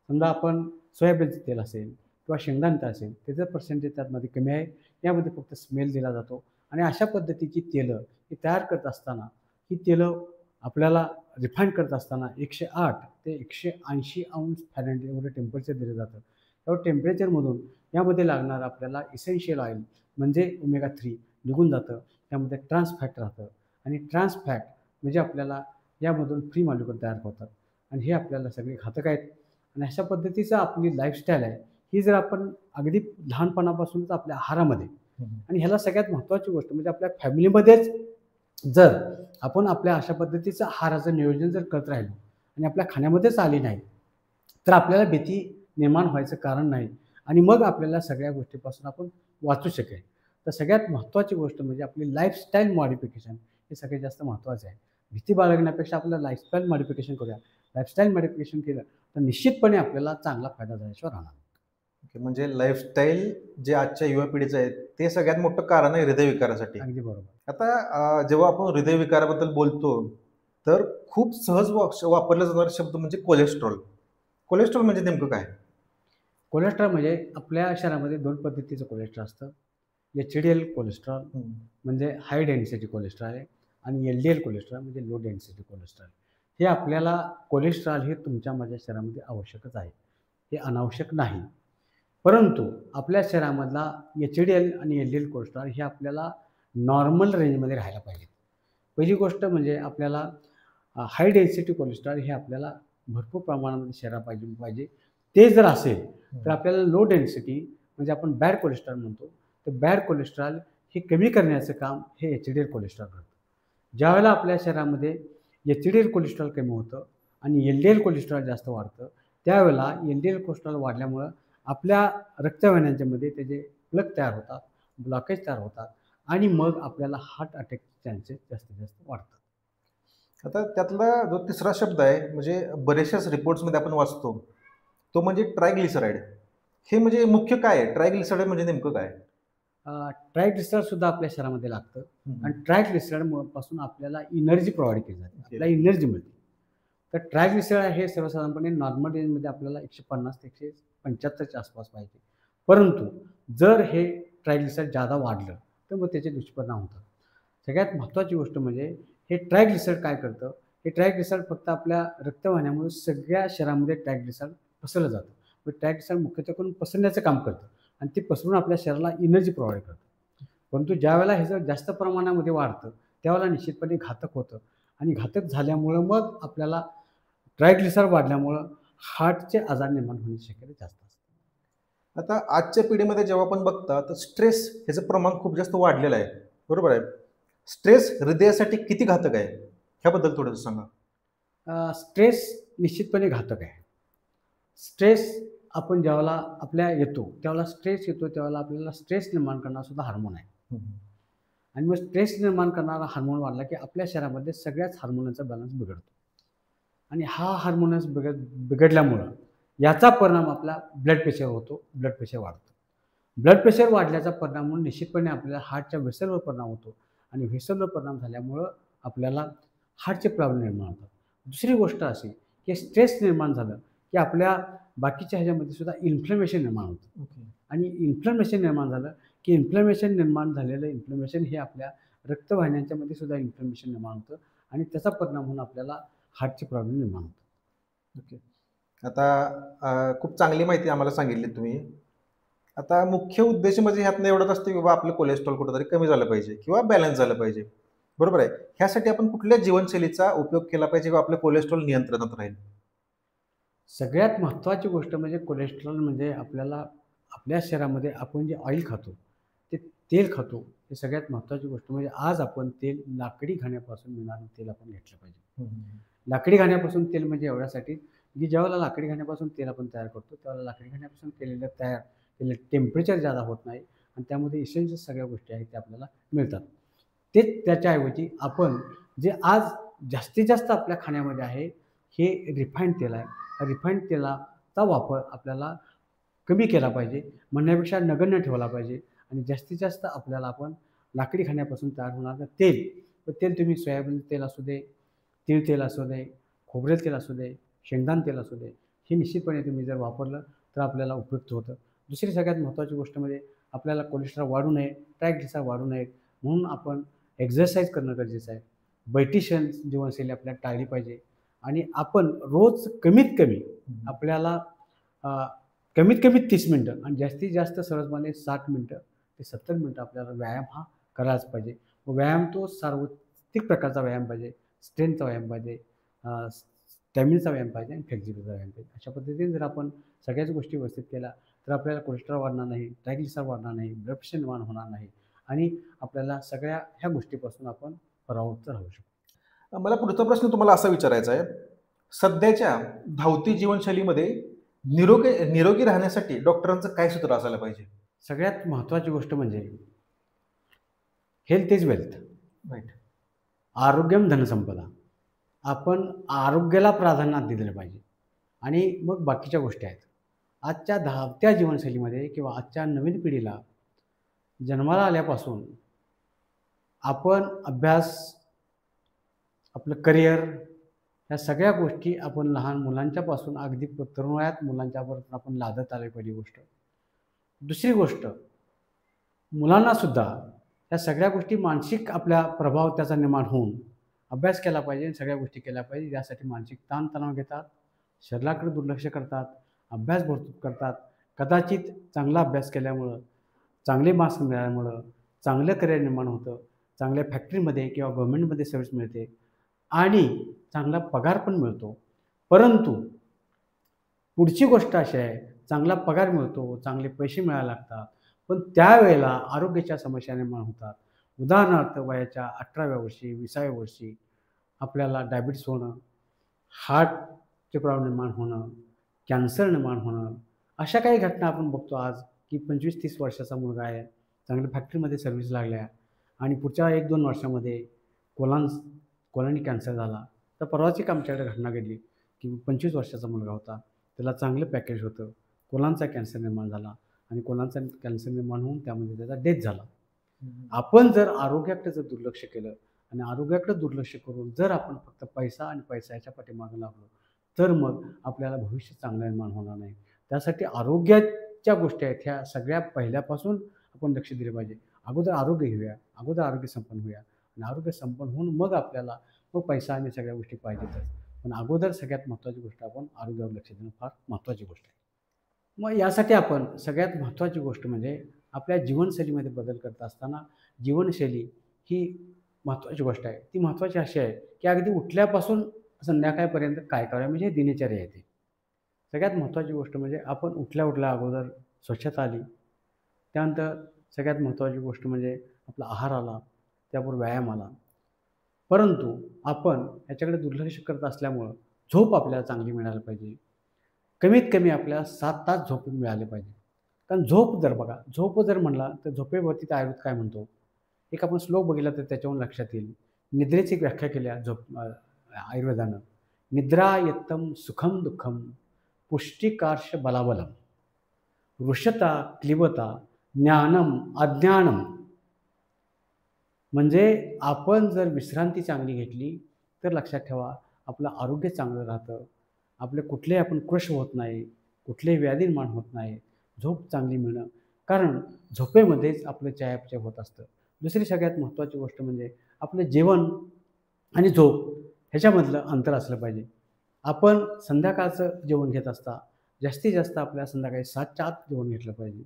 समजा आपण सोयाबीनचं तेल असेल किंवा शेंगदाणा तेल असेल, त्याचं पर्सेंटेज त्यामध्ये कमी आहे. यामध्ये फक्त स्मेल दिला जातो आणि अशा पद्धतीची तेलं ही तयार करत असताना ही तेलं आपल्याला रिफाईंड करत असताना 108 ते 180 अंश फॅरेनहाईट एवढं टेम्परेचर दिलं जातं. त्यावर टेम्परेचरमधून यामध्ये लागणारं आपल्याला इसेन्शियल ऑइल म्हणजे ओमेगा 3 निघून जातं. त्यामध्ये ट्रान्स फॅट राहतं आणि ट्रान्स फॅट म्हणजे आपल्याला यामधून फ्री मॉलिक्युल तयार होतात आणि हे आपल्याला सगळे घातक आहेत. आणि अशा पद्धतीचं आपली लाईफस्टाईल आहे ही जर आपण अगदी लहानपणापासूनच आपल्या आहारामध्ये आणि ह्याला सगळ्यात महत्त्वाची गोष्ट म्हणजे आपल्या फॅमिलीमध्येच जर आपण आपल्या अशा पद्धतीचं आहाराचं नियोजन जर करत राहिलो आणि आपल्या खाण्यामध्येच आली नाही तर आपल्याला भीती निर्माण व्हायचं कारण नाही आणि मग आपल्याला सगळ्या गोष्टीपासून आपण वाचू शकेल. तर सगळ्यात महत्त्वाची गोष्ट म्हणजे आपली लाईफस्टाईल मॉडिफिकेशन हे सगळ्यात जास्त महत्त्वाचं आहे. भीती बाळगण्यापेक्षा आपल्याला लाईफस्टाईल मॉडिफिकेशन करूया. लाईफस्टाईल मॉडिफिकेशन केलं तर निश्चितपणे आपल्याला चांगला फायदा झाल्याशिवाय राहणार. म्हणजे लाईफस्टाईल जे आजच्या युवा पिढीचं आहे ते सगळ्यात मोठं कारण आहे हृदयविकारासाठी. अगदी बरोबर. आता जेव्हा आपण हृदयविकाराबद्दल बोलतो तर खूप सहज वापरला जाणारा शब्द म्हणजे कोलेस्ट्रॉल. कोलेस्ट्रॉल म्हणजे नेमकं काय? कोलेस्ट्रॉल म्हणजे आपल्या शरीरामध्ये 2 पद्धतीचं कोलेस्ट्रॉल असतं. HDL कोलेस्ट्रॉल म्हणजे हाय डेन्सिटी कोलेस्ट्रॉल आहे आणि LDL कोलेस्ट्रॉल म्हणजे लो डेन्सिटी कोलेस्ट्रॉल. हे आपल्याला कोलेस्ट्रॉल हे तुमच्या माझ्या शरीरामध्ये आवश्यकच आहे. हे अनावश्यक नाही. परंतु आपल्या शरीरामधला HDL आणि LDL कोलेस्ट्रॉल हे आपल्याला नॉर्मल रेंजमध्ये राहायला पाहिजे. पहिली गोष्ट म्हणजे आपल्याला हाय डेन्सिटी कोलेस्ट्रॉल हे आपल्याला भरपूर प्रमाणामध्ये शरीरात पाहिजे. ते जर असेल तर आपल्याला लो डेन्सिटी म्हणजे आपण बॅड कोलेस्ट्रॉल म्हणतो, तर बॅड कोलेस्ट्रॉल हे कमी करण्याचं काम हे HDL कोलेस्ट्रॉल करतं. ज्यावेळेला आपल्या शरीरामध्ये HDL कोलेस्ट्रॉल कमी होतं आणि LDL कोलेस्ट्रॉल जास्त वाढतं, त्यावेळेला LDL कोलेस्ट्रॉल वाढल्यामुळं आपल्या रक्तवाहिन्यांच्यामध्ये त्याचे प्लग तयार होतात, ब्लॉकेज तयार होतात आणि मग आपल्याला हार्ट अटॅकचे चान्सेस जास्तीत जास्त वाढतात. आता त्यातला जो तिसरा शब्द आहे म्हणजे बऱ्याचशाच रिपोर्ट्समध्ये आपण वाचतो तो म्हणजे ट्रायग्लिसराईड. हे म्हणजे मुख्य काय आहे? ट्रायग्लिसराईड म्हणजे नेमकं काय? ट्रायग्लिसराईड सुद्धा आपल्या शरीरामध्ये लागतं आणि ट्रायग्लिसराईड पासून आपल्याला एनर्जी प्रोव्हाइड केली जाते, आपल्याला एनर्जी मिळते. तर ट्रायग्लिसराईड हे सर्वसाधारणपणे नॉर्मल रेंजमध्ये आपल्याला 150 ते 175च्या आसपास पाहिजे. परंतु जर हे ट्रायग्लिसराईड जादा वाढलं तर मग त्याचे दुष्परिणाम होतात. सगळ्यात महत्त्वाची गोष्ट म्हणजे हे ट्रायग्लिसराईड काय करतं? हे ट्रायग्लिसराईड फक्त आपल्या रक्तवाहिन्यामुळे सगळ्या शरीरामध्ये ट्रायग्लिसराईड पसरलं जातं. मग ट्रायग्लिसराईड मुख्यत्वे करून पसरण्याचं काम करतं आणि ते पसरून आपल्या शरीराला एनर्जी प्रोव्हाइड करतं. परंतु ज्यावेळेला हे जर जास्त प्रमाणामध्ये वाढतं त्यावेळेला निश्चितपणे घातक होतं आणि घातक झाल्यामुळं मग आपल्याला ट्रायग्लिसराईड वाढल्यामुळं हार्टचे आजार निर्माण होण्याची शक्यता जास्त असते. आता आजच्या पिढीमध्ये जेव्हा आपण बघता तर स्ट्रेस ह्याचं प्रमाण खूप जास्त वाढलेलं आहे, बरोबर आहे? स्ट्रेस हृदयासाठी किती घातक आहे ह्याबद्दल थोडंसं सांगा. स्ट्रेस निश्चितपणे घातक आहे. स्ट्रेस आपण ज्यावेळेला आपल्या येतो त्यावेळेला स्ट्रेस येतो त्यावेळेला आपल्याला स्ट्रेस निर्माण करणारा सुद्धा हार्मोन आहे आणि मग स्ट्रेस निर्माण करणारा हार्मोन वाढला की आपल्या शरीरामध्ये सगळ्याच हार्मोनाचा बॅलन्स बिघडतो आणि हा हार्मोनस बिघडल्यामुळं याचा परिणाम आपला ब्लड प्रेशर होतो, ब्लड प्रेशर वाढतं. ब्लड प्रेशर वाढल्याचा परिणाम म्हणून निश्चितपणे आपल्याला हार्टच्या व्हेसलवर परिणाम होतो आणि व्हेसलवर परिणाम झाल्यामुळं आपल्याला हार्टचे प्रॉब्लेम निर्माण होतात. दुसरी गोष्ट अशी की स्ट्रेस निर्माण झालं की आपल्या बाकीच्या ह्याच्यामध्ये सुद्धा इन्फ्लमेशन निर्माण होतं आणि इन्फ्लमेशन निर्माण झालं की इन्फ्लमेशन हे आपल्या रक्तवाहिन्यांच्यामध्ये सुद्धा इन्फ्लमेशन निर्माण होतं आणि त्याचा परिणाम म्हणून आपल्याला हार्टचे प्रॉब्लेम निर्माण होतात. ओके. आता खूप चांगली माहिती आम्हाला सांगितली तुम्ही. आता मुख्य उद्देश म्हणजे ह्यातनं एवढंच असतं की बाबा आपलं कोलेस्ट्रॉल कुठंतरी कमी झालं पाहिजे किंवा बॅलन्स झालं पाहिजे, बरोबर आहे? ह्यासाठी आपण कुठल्या जीवनशैलीचा उपयोग केला पाहिजे किंवा आपलं कोलेस्ट्रॉल नियंत्रणात राहील? सगळ्यात महत्त्वाची गोष्ट म्हणजे कोलेस्ट्रॉल म्हणजे आपल्याला आपल्या शरीरामध्ये आपण जे ऑइल खातो ते तेल खातो हे सगळ्यात महत्त्वाची गोष्ट म्हणजे आज आपण तेल लाकडी घाण्यापासून मिळणारं तेल आपण घेतलं पाहिजे. लाकडी घाण्यापासून तेल म्हणजे एवढ्यासाठी की ज्यावेळेला लाकडी घाण्यापासून तेल आपण तयार करतो त्यावेळेला लाकडी घाण्यापासून केलेलं टेम्परेचर जादा होत नाही आणि त्यामध्ये इसेन्शियल सगळ्या गोष्टी आहेत त्या आपल्याला मिळतात. तेच त्याच्याऐवजी आपण जे आज जास्तीत जास्त आपल्या खाण्यामध्ये आहे हे रिफाईंड तेल आहे. रिफाईंड तेलाचा वापर आपल्याला कमी केला पाहिजे, म्हणण्यापेक्षा नगण्य ठेवला पाहिजे आणि जास्तीत जास्त आपल्याला आपण लाकडी खाण्यापासून तयार होणारं तेल तुम्ही सोयाबीन तेल असू दे, तीळ तेल असू दे, खोबरेल तेल असू दे, शेंगदाणा तेल असू दे, हे निश्चितपणे तुम्ही जर वापरलं तर आपल्याला उपयुक्त होतं. दुसरी सगळ्यात महत्त्वाची गोष्ट म्हणजे आपल्याला कोलेस्ट्रॉल वाढू नये, ट्रायग्लिसराईड वाढू नयेत म्हणून आपण एक्झरसाईज करणं गरजेचं आहे. बैठीशन जीवनशैली आपल्याला टाळली पाहिजे आणि आपण रोज कमीत कमी आपल्याला कमीत कमी 30 मिनटं आणि जास्तीत जास्त सहजपणे 60 मिनटं ते 70 मिनटं आपल्याला व्यायाम हा करायलाच पाहिजे. व्यायाम तो सार्वत्रिक प्रकारचा व्यायाम पाहिजे, स्ट्रेंथचा व्यायाम पाहिजे, स्टॅमिनाचा व्यायाम पाहिजे आणि फ्लेक्झिबिलिटीचा व्यायाम पाहिजे. अशा पद्धतीने जर आपण सगळ्याच गोष्टी व्यवस्थित केल्या तर आपल्याला कोलेस्ट्रॉल वाढणार नाही, ट्रायग्लिसराईड वाढणार नाही, ब्लड प्रेशर निर्माण होणार नाही आणि आपल्याला सगळ्या ह्या गोष्टीपासून आपण परावृत्त राहू शकतो. मला पुढचा प्रश्न तुम्हाला असा विचारायचा आहे, सध्याच्या धावती जीवनशैलीमध्ये निरोगी राहण्यासाठी डॉक्टरांचं काय सूत्र असायला पाहिजे? सगळ्यात महत्त्वाची गोष्ट म्हणजे हेल्थ इज वेल्थ. राईट. आरोग्यम धनसंपदा. आपण आरोग्याला प्राधान्य दिलं पाहिजे आणि मग बाकीच्या गोष्टी आहेत. आजच्या धावत्या जीवनशैलीमध्ये किंवा आजच्या नवीन पिढीला जन्माला आल्यापासून आपण अभ्यास, आपलं करिअर, ह्या सगळ्या गोष्टी आपण लहान मुलांच्यापासून अगदी तरुण वयात मुलांच्यापर्यंत आपण लादत आली पहिली गोष्ट. दुसरी गोष्ट, मुलांनासुद्धा या सगळ्या गोष्टी मानसिक आपल्या प्रभाव त्याचा निर्माण होऊन अभ्यास केला पाहिजे, सगळ्या गोष्टी केल्या पाहिजे. यासाठी मानसिक ताणतणाव घेतात, शरीराकडे दुर्लक्ष करतात, अभ्यास भरपूर करतात. कदाचित चांगला अभ्यास केल्यामुळं, चांगले मार्क्स मिळाल्यामुळं चांगलं करिअर निर्माण होतं, चांगल्या फॅक्टरीमध्ये किंवा गव्हर्नमेंटमध्ये सर्व्हिस मिळते आणि चांगला पगार पण मिळतो. परंतु पुढची गोष्ट अशी आहे, चांगला पगार मिळतो, चांगले पैसे मिळायला लागतात, पण त्यावेळेला आरोग्याच्या समस्या निर्माण होतात. उदाहरणार्थ वयाच्या 18व्या वर्षी, 20व्या वर्षी आपल्याला डायबिटीस होणं, हार्टचे प्रॉब्लेम निर्माण होणं, कॅन्सर निर्माण होणं, अशा काही घटना आपण बघतो आज की 25-30 वर्षाचा मुलगा आहे, चांगल्या फॅक्टरीमध्ये सर्व्हिस लागल्या आणि पुढच्या 1-2 वर्षामध्ये कोलॉनी कॅन्सर झाला. तर परवाची आमच्याकडे घटना घडली की 25 वर्षाचा मुलगा होता, त्याला चांगलं पॅकेज होतं, कोलॉनचा कॅन्सर निर्माण झाला आणि कोलॉनचा कॅन्सर निर्माण होऊन त्यामध्ये त्याचा डेथ झाला. आपण जर आरोग्याकडे जर दुर्लक्ष केलं आणि आरोग्याकडे दुर्लक्ष करून जर आपण फक्त पैसा आणि पैसा याच्या पाठीमागं लागलो तर मग आपल्याला भविष्य चांगलं निर्माण होणार नाही. त्यासाठी आरोग्याच्या गोष्टी आहेत ह्या सगळ्या पहिल्यापासून आपण लक्ष दिलं पाहिजे. अगोदर आरोग्य घेऊया, अगोदर आरोग्य संपन्न होऊया आणि आरोग्य संपन्न होऊन मग आपल्याला मग पैसा आणि सगळ्या गोष्टी पाहिजेतच. पण अगोदर सगळ्यात महत्त्वाची गोष्ट आपण आरोग्यावर लक्ष देणं फार महत्त्वाची गोष्ट आहे. मग यासाठी आपण सगळ्यात महत्त्वाची गोष्ट म्हणजे आपल्या जीवनशैलीमध्ये बदल करत असताना जीवनशैली ही महत्त्वाची गोष्ट आहे. ती महत्त्वाची अशी आहे की अगदी उठल्यापासून संध्याकाळपर्यंत काय करावं म्हणजे दिनचर्या येते. सगळ्यात महत्त्वाची गोष्ट म्हणजे आपण उठल्या अगोदर स्वच्छता आली, त्यानंतर सगळ्यात महत्त्वाची गोष्ट म्हणजे आपला आहार आला, त्याबरोबर व्यायाम आला. परंतु आपण याच्याकडे दुर्लक्ष करत असल्यामुळं झोप आपल्याला चांगली मिळायला पाहिजे. कमीत कमी आपल्याला 7 तास झोप मिळाले पाहिजे. कारण झोप जर म्हणला तर झोपेबाबतीत आयुर्वेद काय म्हणतो, एक आपण श्लोक बघितला तर त्याच्यावरून लक्षात येईल. निद्रेची व्याख्या केली आयुर्वेदानं. निद्रा यत्तम सुखम दुःखम पुष्टिकार्ष बलाबलम वृषता क्लिबता ज्ञानम अज्ञानम. म्हणजे आपण जर विश्रांती चांगली घेतली तर लक्षात ठेवा आपलं आरोग्य चांगलं राहतं, आपले कुठलेही आपण क्रश होत नाही, कुठलेही व्याधी निर्माण होत नाही. झोप चांगली मिळणं, कारण झोपेमध्येच आपलं चयापचय होत असतं. दुसरी सगळ्यात महत्त्वाची गोष्ट म्हणजे आपलं जेवण आणि झोप ह्याच्यामधलं अंतर असलं पाहिजे. आपण संध्याकाळचं जेवण घेत असता जास्तीत जास्त आपल्या संध्याकाळी 7च्या आत जेवण घेतलं पाहिजे.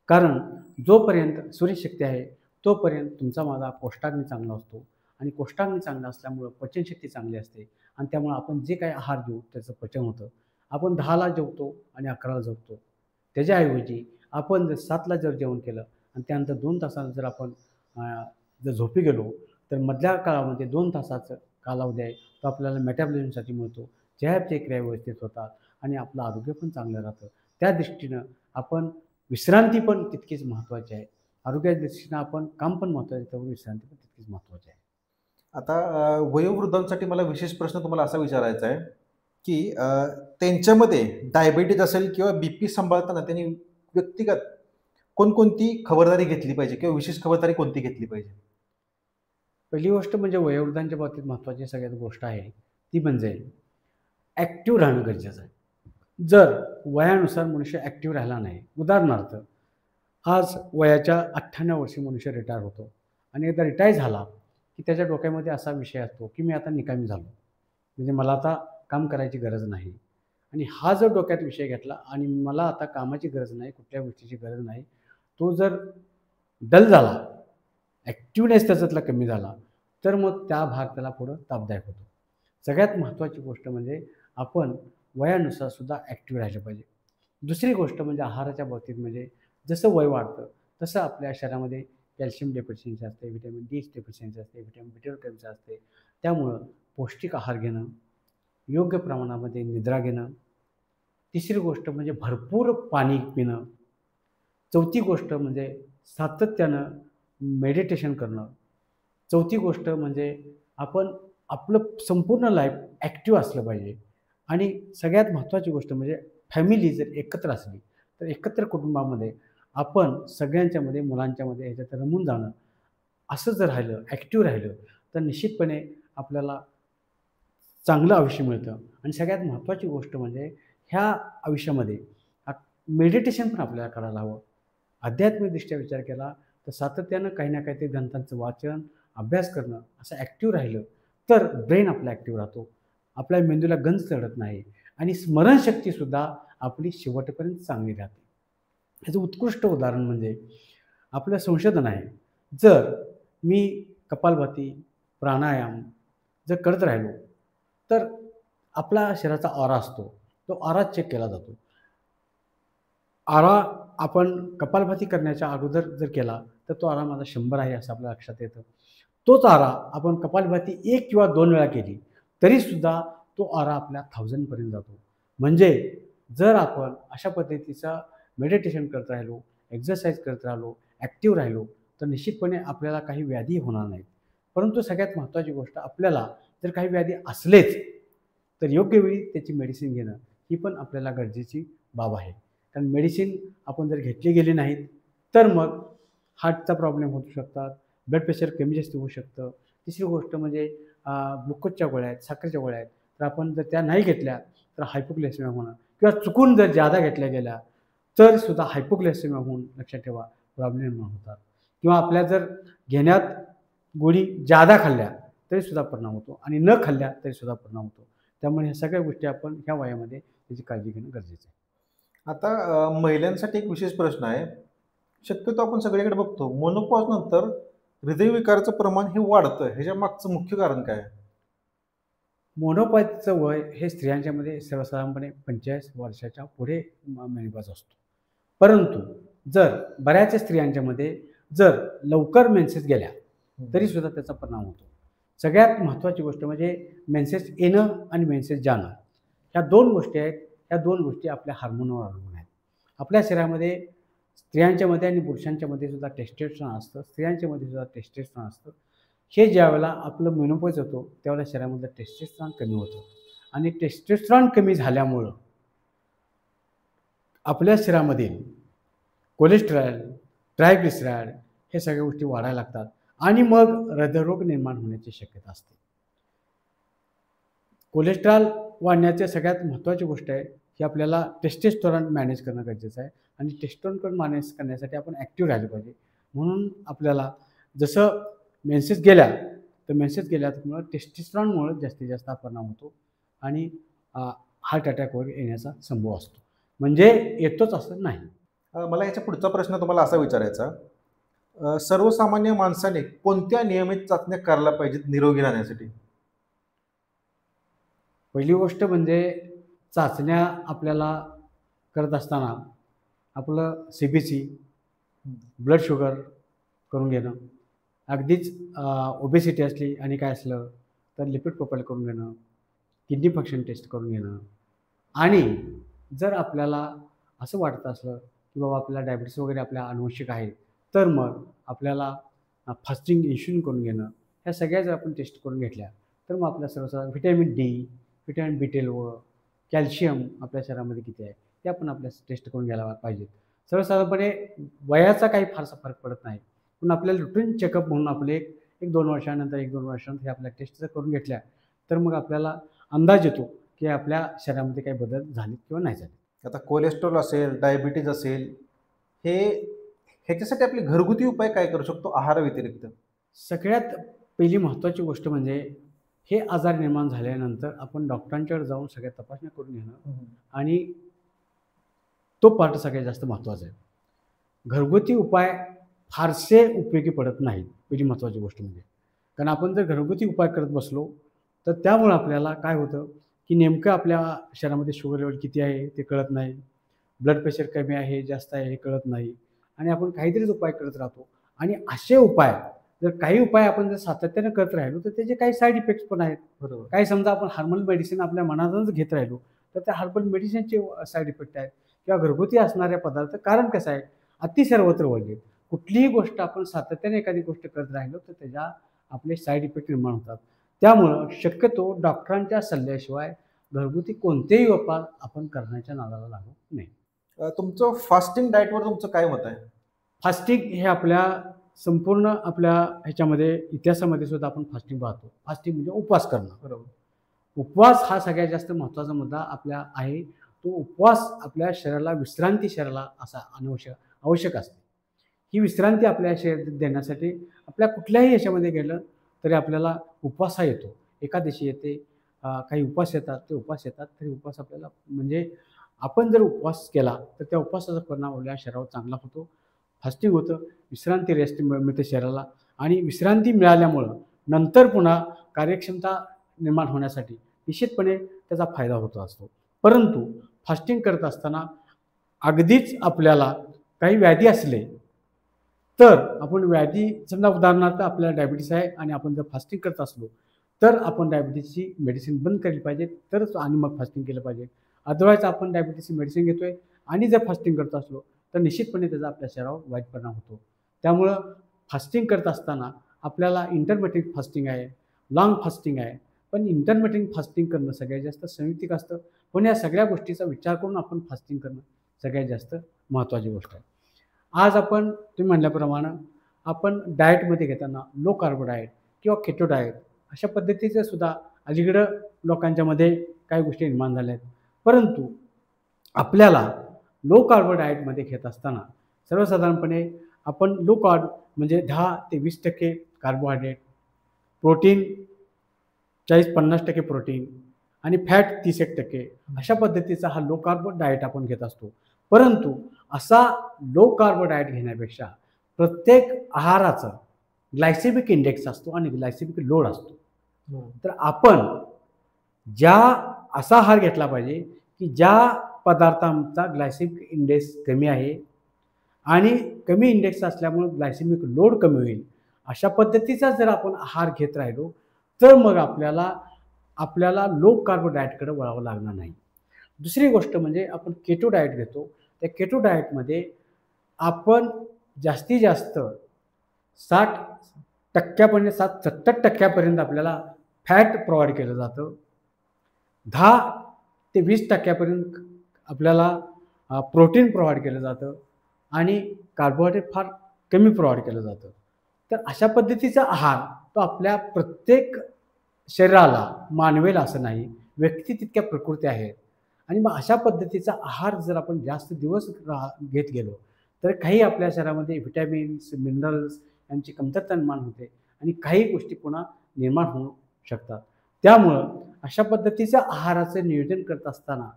कारण जोपर्यंत सूर्यशक्ती आहे तोपर्यंत तुमचा माझा कोष्ठाग्नी चांगला असतो आणि कोष्ठाग्नी चांगला असल्यामुळं पचनशक्ती चांगली असते आणि त्यामुळं आपण जे काही आहार घेऊ त्याचं पचन होतं. आपण 10ला जेवतो आणि 11ला झोपतो, त्याच्याऐवजी आपण जर 7ला जर जेवण केलं आणि त्यानंतर 2 तासानं जर आपण जर झोपी गेलो तर मधल्या काळामध्ये 2 तासाचं कालावधी आहे तो आपल्याला मेटाबॉलिझमसाठी मिळतो. चयापचय क्रिया व्यवस्थित होतात आणि आपलं आरोग्य पण चांगलं राहतं. त्या दृष्टीनं आपण विश्रांती पण तितकीच महत्त्वाची आहे. आरोग्याच्या दृष्टीनं आपण काम पण महत्त्वाचं आहे, त्यामुळे विश्रांती पण तितकीच महत्त्वाची आहे. आता वयोवृद्धांसाठी मला विशेष प्रश्न तुम्हाला असा विचारायचा आहे, की त्यांच्यामध्ये डायबिटीज असेल किंवा बीपी सांभाळताना त्यांनी व्यक्तिगत कोणकोणती खबरदारी घेतली पाहिजे किंवा विशेष खबरदारी कोणती घेतली पाहिजे? पहिली गोष्ट म्हणजे वयोवृद्धांच्या बाबतीत महत्त्वाची सगळ्यात गोष्ट आहे, ती म्हणजे ॲक्टिव्ह राहणं गरजेचं आहे. जर वयानुसार मनुष्य ॲक्टिव्ह राहिला नाही, उदाहरणार्थ आज वयाच्या 98 वर्षी मनुष्य रिटायर होतो आणि एकदा रिटायर झाला, की त्याच्या डोक्यामध्ये असा विषय असतो, की मी आता निकामी झालो. म्हणजे मला आता काम करायची गरज नाही. आणि हा जर डोक्यात विषय घेतला आणि मला आता कामाची गरज नाही, कुठल्या गोष्टीची गरज नाही, तो जर डल झाला, ॲक्टिव्हनेस त्याच्यातला कमी झाला, तर मग त्या भाग त्याला पुढं तापदायक होतो. सगळ्यात महत्त्वाची गोष्ट म्हणजे आपण वयानुसार सुद्धा ॲक्टिव्ह राहिलं पाहिजे. दुसरी गोष्ट म्हणजे आहाराच्या बाबतीत म्हणजे जसं वय वाढतं तसं आपल्या शरीरामध्ये कॅल्शियम डेफिशियन्सी असते, व्हिटॅमिन डी डेफिशियन्सी असते, व्हिटॅमिन बी 12 कमी असते. त्यामुळं पौष्टिक आहार घेणं, योग्य प्रमाणामध्ये निद्रा घेणं. तिसरी गोष्ट म्हणजे भरपूर पाणी पिणं. चौथी गोष्ट म्हणजे सातत्यानं मेडिटेशन करणं. चौथी गोष्ट म्हणजे आपण आपलं संपूर्ण लाईफ ॲक्टिव्ह असलं पाहिजे. आणि सगळ्यात महत्त्वाची गोष्ट म्हणजे फॅमिली जर एकत्र असली तर एकत्र कुटुंबामध्ये आपण सगळ्यांच्यामध्ये मुलांच्यामध्ये ह्याच्यात रमून जाणं, असं जर राहिलं, ॲक्टिव्ह राहिलं, तर निश्चितपणे आपल्याला चांगलं आयुष्य मिळतं. आणि सगळ्यात महत्त्वाची गोष्ट म्हणजे ह्या आयुष्यामध्ये मेडिटेशन पण आपल्याला करायला हवं. आध्यात्मिकदृष्ट्या विचार केला तर सातत्यानं काही ना काही ते ग्रंथांचं वाचन, अभ्यास करणं, असं ॲक्टिव्ह राहिलं तर ब्रेन आपला ॲक्टिव्ह राहतो. आपल्या मेंदूला गंज चढत नाही आणि स्मरणशक्तीसुद्धा आपली शेवटपर्यंत चांगली राहते. ह्याचं उत्कृष्ट उदाहरण म्हणजे आपलं संशोधन आहे. जर मी कपालभाती, प्राणायाम जर करत राहिलो तर आपला शरीराचा ऑरा असतो, तो ऑरा चेक केला जातो. ऑरा आपण कपालभाती करण्याच्या अगोदर जर केला तर तो ऑरा माझा 100 आहे असं आपल्या लक्षात येतं. तोच ऑरा आपण कपालभाती 1 किंवा 2 वेळा केली तरीसुद्धा तो ऑरा आपल्या 1000 पर्यंत जातो. म्हणजे जर आपण अशा पद्धतीचा मेडिटेशन करत राहिलो, एक्सरसाइज करत राहिलो, ॲक्टिव्ह राहिलो, तर निश्चितपणे आपल्याला काही व्याधी होणार नाहीत. परंतु सगळ्यात महत्त्वाची गोष्ट आपल्याला जर काही व्याधी असलेच तर योग्य वेळी त्याची मेडिसिन घेणं ही पण आपल्याला गरजेची बाब आहे. कारण मेडिसिन आपण जर घेतली गेली नाहीत तर मग हार्टचा प्रॉब्लेम होऊ शकतात, ब्लड प्रेशर कमी जास्त होऊ शकतं. तिसरी गोष्ट म्हणजे ग्लुकोजच्या गोळ्या आहेत, साखरेच्या गोळ्या आहेत, तर आपण जर त्या नाही घेतल्या तर हायपोग्लायसेमिया होणं किंवा चुकून जर जादा घेतल्या गेल्या तर सुद्धा हायपोग्लायसेमिया होऊन लक्षात ठेवा प्रॉब्लेम होतात. किंवा आपल्या जर घेण्यात गोळी जादा खाल्ल्या तरीसुद्धा परिणाम होतो आणि न खाल्ल्या तरीसुद्धा परिणाम होतो. त्यामुळे ह्या सगळ्या गोष्टी आपण ह्या वयामध्ये त्याची काळजी घेणं गरजेचं आहे. आता महिलांसाठी एक विशेष प्रश्न आहे. शक्यतो आपण सगळीकडे बघतो मोनोपॉज नंतर हृदयविकाराचं प्रमाण हे वाढतं. ह्याच्या मागचं मुख्य कारण काय आहे? मोनोपॉजचं वय हे स्त्रियांच्यामध्ये सर्वसाधारणपणे 45 वर्षाच्या पुढे मेनोपॉज असतो. परंतु जर बऱ्याच स्त्रियांच्यामध्ये जर लवकर मेन्सेस गेल्या तरीसुद्धा त्याचा परिणाम होतो. सगळ्यात महत्त्वाची गोष्ट म्हणजे मेन्सेस येणं आणि मेन्सेस जाणं, ह्या 2 गोष्टी आहेत. ह्या 2 गोष्टी आपल्या हार्मोनवर अवलंबून आहेत. आपल्या शरीरामध्ये स्त्रियांच्यामध्ये आणि पुरुषांच्यामध्ये सुद्धा टेस्टोस्टेरॉन असतं, स्त्रियांच्यामध्ये सुद्धा टेस्टोस्टेरॉन असतं. हे ज्यावेळेला आपलं मेनोपॉज होतो त्यावेळेला शरीरामधलं टेस्टोस्टेरॉन कमी होतं आणि टेस्टोस्टेरॉन कमी झाल्यामुळं आपल्या शरीरामधील कोलेस्टेरॉल, ट्रायग्लिसराईड हे सगळ्या गोष्टी वाढायला लागतात आणि मग हृदयरोग निर्माण होण्याची शक्यता असते. कोलेस्ट्रॉल वाढण्याची सगळ्यात महत्त्वाची गोष्ट आहे की आपल्याला टेस्टोस्टेरॉन मॅनेज करणं गरजेचं आहे आणि टेस्टोस्टेरॉन मॅनेज करण्यासाठी आपण ॲक्टिव्ह राहिलं पाहिजे. म्हणून आपल्याला जसं मेन्सेस गेल्या तर मेन्सेस गेल्यामुळं टेस्टोस्टेरॉनमुळं जास्तीत जास्त परिणाम होतो आणि हार्ट अटॅक वगैरे येण्याचा संभव असतो. म्हणजे येतोच असं नाही. मला याच्या पुढचा प्रश्न तुम्हाला असा विचारायचा, सर्वसामान्य माणसाने कोणत्या नियमित चाचण्या करायला पाहिजेत निरोगी राहण्यासाठी? पहिली गोष्ट म्हणजे चाचण्या आपल्याला करत असताना आपलं CBC, ब्लड शुगर करून घेणं, अगदीच ओबेसिटी असली आणि काय असलं तर लिपिड प्रोफाईल करून घेणं, किडनी फंक्शन टेस्ट करून घेणं. आणि जर आपल्याला असं वाटत असलं की बाबा आपल्याला डायबिटीस वगैरे आपल्या अनुवंशिक आहे, तर मग आपल्याला फास्टिंग इन्शुलिन करून घेणं. ह्या सगळ्या जर आपण टेस्ट करून घेतल्या तर मग आपल्या सर्वसाधारण vitamin D, vitamin B12, calcium आपल्या शरीरामध्ये किती आहे ते आपण आपल्या टेस्ट करून घ्यायला पाहिजे. सर्वसाधारणपणे वयाचा काही फारसा फरक पडत नाही, पण आपल्याला रुटीन चेकअप म्हणून आपले एक 2 वर्षानंतर 1-2 वर्षानंतर हे आपल्या टेस्ट जर करून घेतल्या तर मग आपल्याला अंदाज येतो की आपल्या शरीरामध्ये काही बदल झाले किंवा नाही झाले. आता कोलेस्ट्रॉल असेल, डायबिटीज असेल, हे ह्याच्यासाठी आपले घरगुती उपाय काय करू शकतो आहाराव्यतिरिक्त? सगळ्यात पहिली महत्त्वाची गोष्ट म्हणजे हे आजार निर्माण झाल्यानंतर आपण डॉक्टरांच्याकडे जाऊन सगळ्या तपासण्या करून घेणं, आणि तो पार्ट सगळ्यात जास्त महत्त्वाचा आहे. घरगुती उपाय फारसे उपयोगी पडत नाहीत, पहिली महत्त्वाची गोष्ट म्हणजे. कारण आपण जर घरगुती उपाय करत बसलो तर त्यामुळं आपल्याला काय होतं की नेमकं आपल्या शरीरामध्ये शुगर लेवल किती आहे ते कळत नाही, ब्लड प्रेशर कमी आहे जास्त आहे हे कळत नाही, आणि आपण काहीतरीच उपाय करत राहतो. आणि असे उपाय जर काही उपाय आपण जर सातत्यानं करत राहिलो तर त्याचे काही साईड इफेक्ट्स पण आहेत. बरोबर. काही समजा आपण हार्मोनल मेडिसिन आपल्या मनातच घेत राहिलो तर त्या हार्मोनल मेडिसिनचे साईड इफेक्ट आहेत किंवा घरगुती असणाऱ्या पदार्थ. कारण कसं आहे, अति सर्वत्र वळले. कुठलीही गोष्ट आपण सातत्याने एखादी गोष्ट करत राहिलो तर त्याच्या आपले साईड इफेक्ट निर्माण होतात. त्यामुळं शक्यतो डॉक्टरांच्या सल्ल्याशिवाय घरगुती कोणतेही उपाय आपण करण्याच्या नादाला लागू नये. तुमचं फास्टिंग डाएटवर तुमचं काय मत आहे? फास्टिंग हे आपल्या संपूर्ण आपल्या ह्याच्यामध्ये इतिहासामध्ये सुद्धा आपण फास्टिंग पाहतो. फास्टिंग म्हणजे उपवास करणं. बरोबर. उपवास हा सगळ्यात जास्त महत्त्वाचा मुद्दा आपल्या आहे. तो उपवास आपल्या शरीराला विश्रांती, शरीराला असा आवश्यक असते. ही विश्रांती आपल्या शरीरात देण्यासाठी आपल्या कुठल्याही याच्यामध्ये गेलं तरी आपल्याला उपवास हा येतो. एकादशी येते, काही उपवास येतात, ते उपवास येतात, तरी उपवास आपल्याला म्हणजे आपण जर उपवास केला तर त्या उपवासाचा परिणाम आपल्या शरीरावर चांगला होतो. फास्टिंग होतं, विश्रांती, रेस्ट मिळते शरीराला, आणि विश्रांती मिळाल्यामुळं नंतर पुन्हा कार्यक्षमता निर्माण होण्यासाठी निश्चितपणे त्याचा फायदा होत असतो. परंतु फास्टिंग करत असताना अगदीच आपल्याला काही व्याधी असले तर आपण व्याधी, समजा उदाहरणार्थ आपल्याला डायबिटीस आहे आणि आपण जर फास्टिंग करत असलो तर आपण डायबिटीसची मेडिसिन बंद केली पाहिजे, तरच आणि मग फास्टिंग केलं पाहिजे. अदरवाईज आपण डायबिटीसची मेडिसिन घेतोय आणि जर फास्टिंग करत असलो तर निश्चितपणे त्याचा आपल्या शरीरावर वाईट परिणाम होतो. त्यामुळं फास्टिंग करत असताना आपल्याला इंटरमिटेंट फास्टिंग आहे, लॉंग फास्टिंग आहे, पण इंटरमिटेंट फास्टिंग करणं सगळ्यात जास्त संयुक्तिक असतं. पण या सगळ्या गोष्टीचा विचार करून आपण फास्टिंग करणं सगळ्यात जास्त महत्त्वाची गोष्ट आहे. आज आपण तुम्ही म्हणल्याप्रमाणे आपण डाएटमध्ये घेताना लो कार्ब डाएट किंवा केटो डाएट अशा पद्धतीचं सुद्धा अलीकडं लोकांच्यामध्ये काही गोष्टी निर्माण झाल्या आहेत. परंतु आपल्याला लो कार्ब डाएटमध्ये घेत असताना सर्वसाधारणपणे आपण लो कार्ब म्हणजे 10 ते 20% कार्बोहायड्रेट, प्रोटीन 40-50% प्रोटीन आणि फॅट 30% अशा पद्धतीचा हा लो कार्ब डाएट आपण घेत असतो. परंतु असा लो कार्ब डाएट घेण्यापेक्षा प्रत्येक आहाराचं ग्लायसेमिक इंडेक्स असतो आणि ग्लायसेमिक लोड असतो. तर आपण असा आहार घेतला पाहिजे की ज्या पदार्थांचा ग्लायसेमिक इंडेक्स कमी आहे आणि कमी इंडेक्स असल्यामुळे ग्लायसेमिक लोड कमी होईल, अशा पद्धतीचा जर आपण आहार घेत राहिलो तर मग आपल्याला लो कार्ब डाएटकडे वळावं लागणार नाही. दुसरी गोष्ट म्हणजे आपण केटो डाएट घेतो. त्या केटो डाएटमध्ये आपण जास्तीत जास्त 60% 70% आपल्याला फॅट प्रोव्हाइड केलं जातं. 10 ते 20% आपल्याला प्रोटीन प्रोव्हाइड केलं जातं आणि कार्बोहायड्रेट फार कमी प्रोव्हाइड केलं जातं. तर अशा पद्धतीचा आहार तो आपल्या प्रत्येक शरीराला मानवेल असं नाही, व्यक्ती तितक्या प्रकृती आहेत. आणि मग अशा पद्धतीचा आहार जर आपण जास्त दिवस घेत गेलो तर काही आपल्या शरीरामध्ये व्हिटॅमिन्स, मिनरल्स यांची कमतरता निर्माण होते आणि काही गोष्टी पुन्हा निर्माण होऊ शकतात. त्यामुळं अशा पद्धतीचं आहाराचं नियोजन करत असताना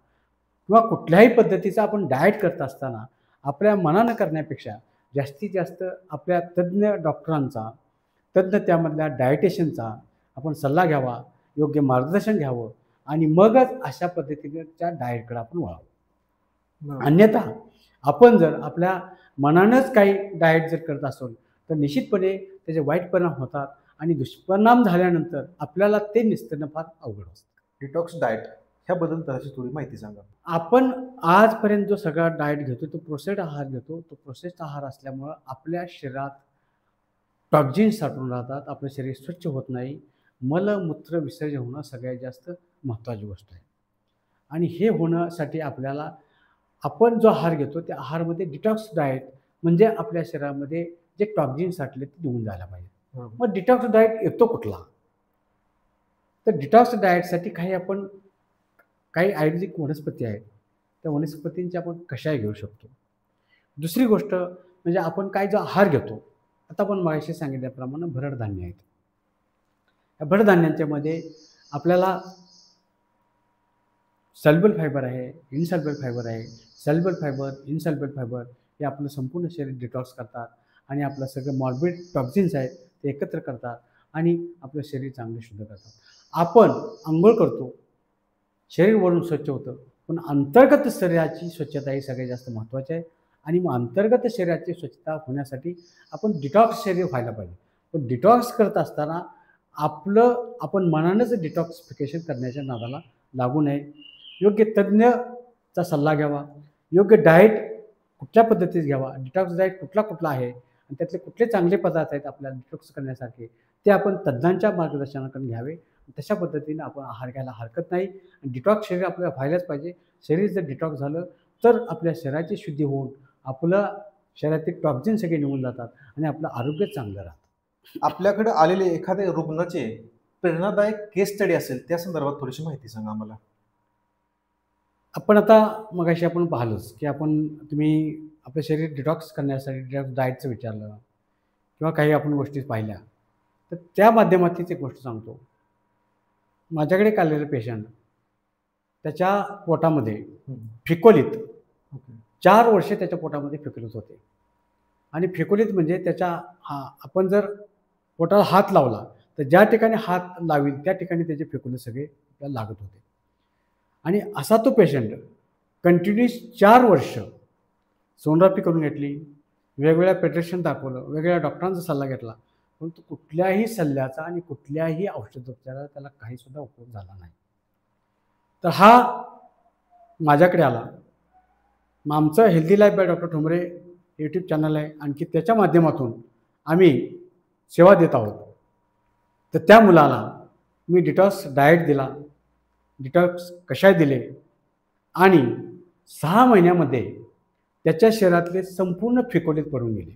किंवा कुठल्याही पद्धतीचा आपण डाएट करत असताना आपल्या मनानं करण्यापेक्षा जास्तीत जास्त आपल्या तज्ज्ञ डॉक्टरांचा, त्यामधल्या डायटिशियनचा आपण सल्ला घ्यावा, योग्य मार्गदर्शन घ्यावं आणि मगच अशा पद्धतीच्या डाएटकडे आपण वळावं. अन्यथा आपण जर आपल्या मनानंच काही डाएट जर करत असेल तर निश्चितपणे त्याचे वाईट परिणाम होतात आणि दुष्परिणाम झाल्यानंतर आपल्याला ते निस्तरणं फार अवघड असतं. डिटॉक्स डाएट ह्याबद्दल तशी थोडी माहिती सांगा. आपण आजपर्यंत जो सगळा डाएट घेतो तो प्रोसेस्ड आहार घेतो. तो प्रोसेस्ड आहार असल्यामुळं आपल्या शरीरात टॉक्झिन्स साठून राहतात. आपलं शरीर स्वच्छ होत नाही. मलमूत्र विसर्जन होणं सगळ्यात जास्त महत्त्वाची गोष्ट आहे. आणि हे होण्यासाठी आपल्याला आपण जो आहार घेतो त्या आहारामध्ये डिटॉक्स डाएट म्हणजे आपल्या शरीरामध्ये जे टॉक्झिन्स साठले ते निघून जायला पाहिजे. मग डिटॉक्स डाएट येतो कुठला? तर डिटॉक्स डाएटसाठी काही आयुर्वेदिक वनस्पती आहेत. त्या वनस्पतींचे आपण कषाय घेऊ शकतो. दुसरी गोष्ट म्हणजे आपण काय जो आहार घेतो, आता आपण मगाशी सांगितल्याप्रमाणे भरड धान्य आहेत. या भरड धान्यांच्यामध्ये आपल्याला सॉल्युबल फायबर आहे, इनसॉल्युबल फायबर आहे. सॉल्युबल फायबर, इनसॉल्युबल फायबर हे आपलं संपूर्ण शरीर डिटॉक्स करतात आणि आपलं सगळं मॉर्बिड टॉक्झिन्स आहेत ते एकत्र करतात आणि आपलं शरीर चांगलं शुद्ध करतात. आपण अंघोळ करतो, शरीर वरून स्वच्छ होतं, पण अंतर्गत शरीराची स्वच्छता ही सगळ्यात जास्त महत्त्वाची आहे. आणि मग अंतर्गत शरीराची स्वच्छता होण्यासाठी आपण डिटॉक्स शरीर व्हायला पाहिजे. पण डिटॉक्स करत असताना आपण मनानंच डिटॉक्सिफिकेशन करण्याच्या नादाला लागू नये. योग्य तज्ज्ञचा सल्ला घ्यावा. योग्य डाएट कुठल्या पद्धतीत घ्यावा, डिटॉक्स डाएट कुठला आहे आणि त्यातले कुठले चांगले पदार्थ आहेत आपल्याला डिटॉक्स करण्यासारखे ते आपण तज्ज्ञांच्या मार्गदर्शनाकडून घ्यावे. तशा पद्धतीनं आपण आहार घ्यायला हरकत नाही. डिटॉक्स शरीर आपल्याला व्हायलाच पाहिजे. शरीर जर डिटॉक्स झालं तर आपल्या शरीराची शुद्धी होऊन आपलं शरीरातील टॉक्झिन सगळे निघून जातात आणि आपलं आरोग्य चांगलं राहतं. आपल्याकडे आलेले एखाद्या रुग्णाचे प्रेरणादायक केस स्टडी असेल त्या संदर्भात थोडीशी माहिती सांगा आम्हाला. आपण आता मगाशी आपण पाहिलंच की तुम्ही आपलं शरीर डिटॉक्स करण्यासाठी डिटॉक्स डाएटचं विचारलं किंवा काही आपण गोष्टी पाहिल्या, तर त्या माध्यमातीच एक गोष्ट सांगतो. माझ्याकडे एक आलेलं पेशंट, त्याच्या पोटामध्ये फिकोलीत 4 वर्षे त्याच्या पोटामध्ये फिकोलीत होते. आणि फिकोलीत म्हणजे आपण जर पोटाला हात लावला तर ज्या ठिकाणी हात लावील त्या ठिकाणी त्याचे फिकोलीत सगळे आपल्याला लागत होते. आणि असा तो पेशंट कंटिन्युअस 4 वर्ष सोनोग्राफी करून घेतली, वेगवेगळ्या पेडिट्रिशियन दाखवलं, वेगवेगळ्या डॉक्टरांचा सल्ला घेतला, परंतु कुठल्याही सल्ल्याचा आणि कुठल्याही औषधोपचाराचा त्याला काहीसुद्धा उपयोग झाला नाही. तर हा माझ्याकडे आला. मग आमचं healthy life by doctor Thombare YouTube channel आहे, आणखी त्याच्या माध्यमातून आम्ही सेवा देत आहोत. तर त्या मुलाला मी डिटॉक्स डाएट दिला, डिटॉक्स कषाय दिले आणि 6 महिन्यामध्ये त्याच्या शरीरातले संपूर्ण फिकोलीत पडून गेले.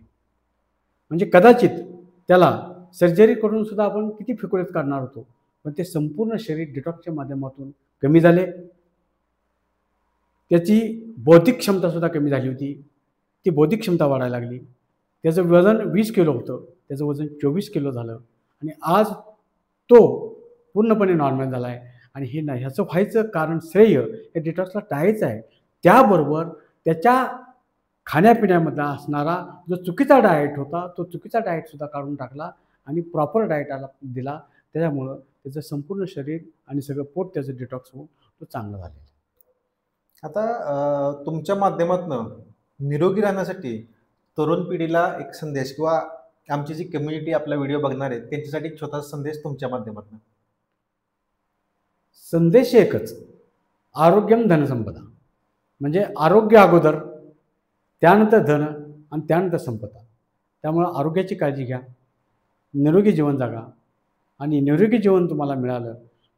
म्हणजे कदाचित त्याला सर्जरी करून सुद्धा आपण किती फिकोलीत काढणार होतो, पण ते संपूर्ण शरीर डिटॉक्सच्या माध्यमातून कमी झाले. त्याची बौद्धिक क्षमतासुद्धा कमी झाली होती. ती बौद्धिक क्षमता वाढायला लागली. त्याचं वजन 20 किलो होतं, त्याचं वजन 24 किलो झालं आणि आज तो पूर्णपणे नॉर्मल झाला आहे. आणि ह्याचं व्हायचं कारण श्रेय हे डिटॉक्सला टाळायचं आहे. त्याबरोबर त्याच्या खाण्यापिण्यामधला असणारा जो चुकीचा डाएट होता तो चुकीचा डाएटसुद्धा काढून टाकला आणि प्रॉपर डाएट दिला. त्याच्यामुळं त्याचं संपूर्ण शरीर आणि सगळं पोट त्याचं डिटॉक्स होऊन तो चांगला झालेला. आता तुमच्या माध्यमातून निरोगी राहण्यासाठी तरुण पिढीला एक संदेश किंवा आमची जी कम्युनिटी आपला व्हिडिओ बघणार आहे त्यांच्यासाठी एक छोटासा संदेश तुमच्या माध्यमातून. संदेश एकच, आरोग्यम धनसंपदा. म्हणजे आरोग्य अगोदर, त्यानंतर धन आणि त्यानंतर संपदा. त्यामुळं आरोग्याची काळजी घ्या, निरोगी जीवन जगा आणि निरोगी जीवन तुम्हाला मिळालं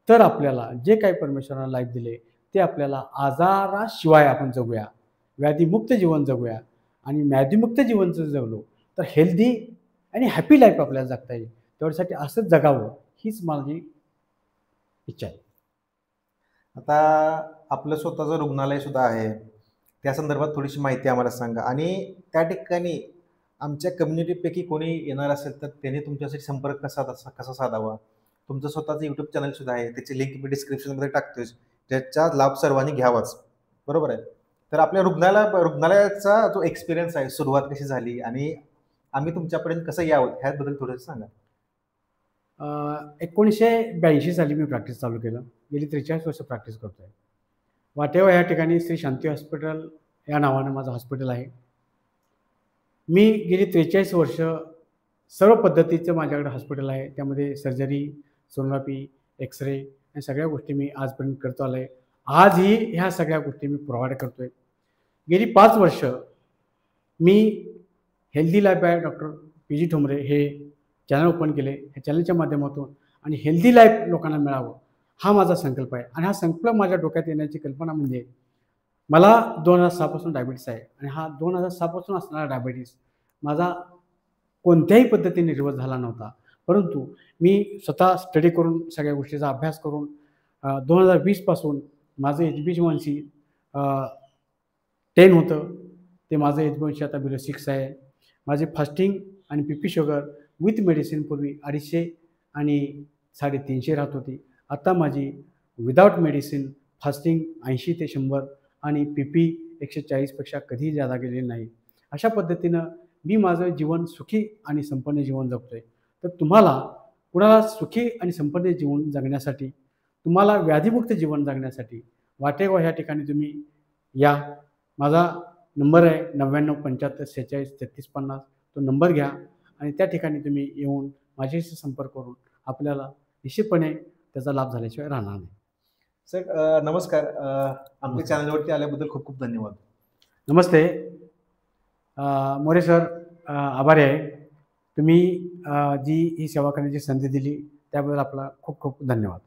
तर आपल्याला जे काही परमेश्वराने लाईफ दिले ते आपल्याला आजाराशिवाय आपण जगूया, व्याधीमुक्त जीवन जगूया. आणि व्याधीमुक्त जीवन जर जगलो तर हेल्दी आणि हॅपी लाईफ आपल्याला जगता येईल. त्यासाठी असंच जगावं हीच माझी इच्छा आहे. आता आपलं स्वतःचं रुग्णालय सुद्धा आहे, त्या संदर्भात थोडीशी माहिती आम्हाला सांगा. आणि त्या ठिकाणी आमच्या कम्युनिटीपैकी कोणी येणार असेल तर त्याने तुमच्यासाठी संपर्क कसा साधावा. तुमचं स्वतःचं यूट्यूब चॅनल सुद्धा आहे, त्याची लिंक मी डिस्क्रिप्शनमध्ये टाकतोय, ज्याचा लाभ सर्वांनी घ्यावाच. बरोबर आहे. तर आपल्या रुग्णालयाचा जो एक्सपिरियन्स आहे, सुरुवात कशी झाली आणि आम्ही तुमच्यापर्यंत कसं यावं ह्याबद्दल थोडंसं सांगा. 1982 साली मी प्रॅक्टिस चालू केलं. गेली 43 वर्ष प्रॅक्टिस करतो आहे. वाटेवा या ठिकाणी श्री शांती हॉस्पिटल या नावानं माझं हॉस्पिटल आहे. मी गेली 43 वर्ष सर्व पद्धतीचं माझ्याकडे हॉस्पिटल आहे. त्यामध्ये सर्जरी, सोनोग्राफी, एक्सरे या सगळ्या गोष्टी मी आजपर्यंत करतो आलो आहे. आजही ह्या सगळ्या गोष्टी मी प्रोव्हाइड करतो आहे. गेली 5 वर्ष मी healthy life by doctor P G. Thombare हे चॅनल ओपन केले. या चॅनलच्या माध्यमातून आणि हेल्दी लाईफ लोकांना मिळावं हा माझा संकल्प आहे. आणि हा संकल्प माझ्या डोक्यात येण्याची कल्पना म्हणजे मला 2006 पासून डायबिटीस आहे आणि हा 2006 पासून असणारा डायबिटीस माझा कोणत्याही पद्धतीने रिव्हर्स झाला नव्हता. परंतु मी स्वतः स्टडी करून सगळ्या गोष्टीचा अभ्यास करून 2020 पासून माझं HbA1c 10 होतं, ते माझं HbA1c आता बिलो 6 आहे. माझे फास्टिंग आणि PP शुगर विथ मेडिसिन पूर्वी 250 आणि 350 राहत होती. आता माझी विदाऊट मेडिसिन फास्टिंग 80 ते 100 आणि PP 140पेक्षा कधीही जादा गेलेली नाही. अशा पद्धतीनं मी माझं जीवन सुखी आणि संपन्न जीवन जगतोय. तर तुम्हाला कुणाला सुखी आणि संपन्न जीवन जगण्यासाठी, तुम्हाला व्याधीमुक्त जीवन जगण्यासाठी वाटेगाव ह्या ठिकाणी तुम्ही या. माझा नंबर आहे 99 75 46 33 50. तो नंबर घ्या आणि त्या ठिकाणी तुम्ही येऊन माझ्याशी संपर्क करून आपल्याला निश्चितपणे त्याचा लाभ झाल्याशिवाय राहणार नाही. सर नमस्कार. आमच्या चॅनलवरती आल्याबद्दल खूप खूप धन्यवाद. नमस्ते मोरे सर, आभारी आहे. तुम्ही जी ही सेवा करण्याची संधी दिली त्याबद्दल आपला खूप खूप धन्यवाद.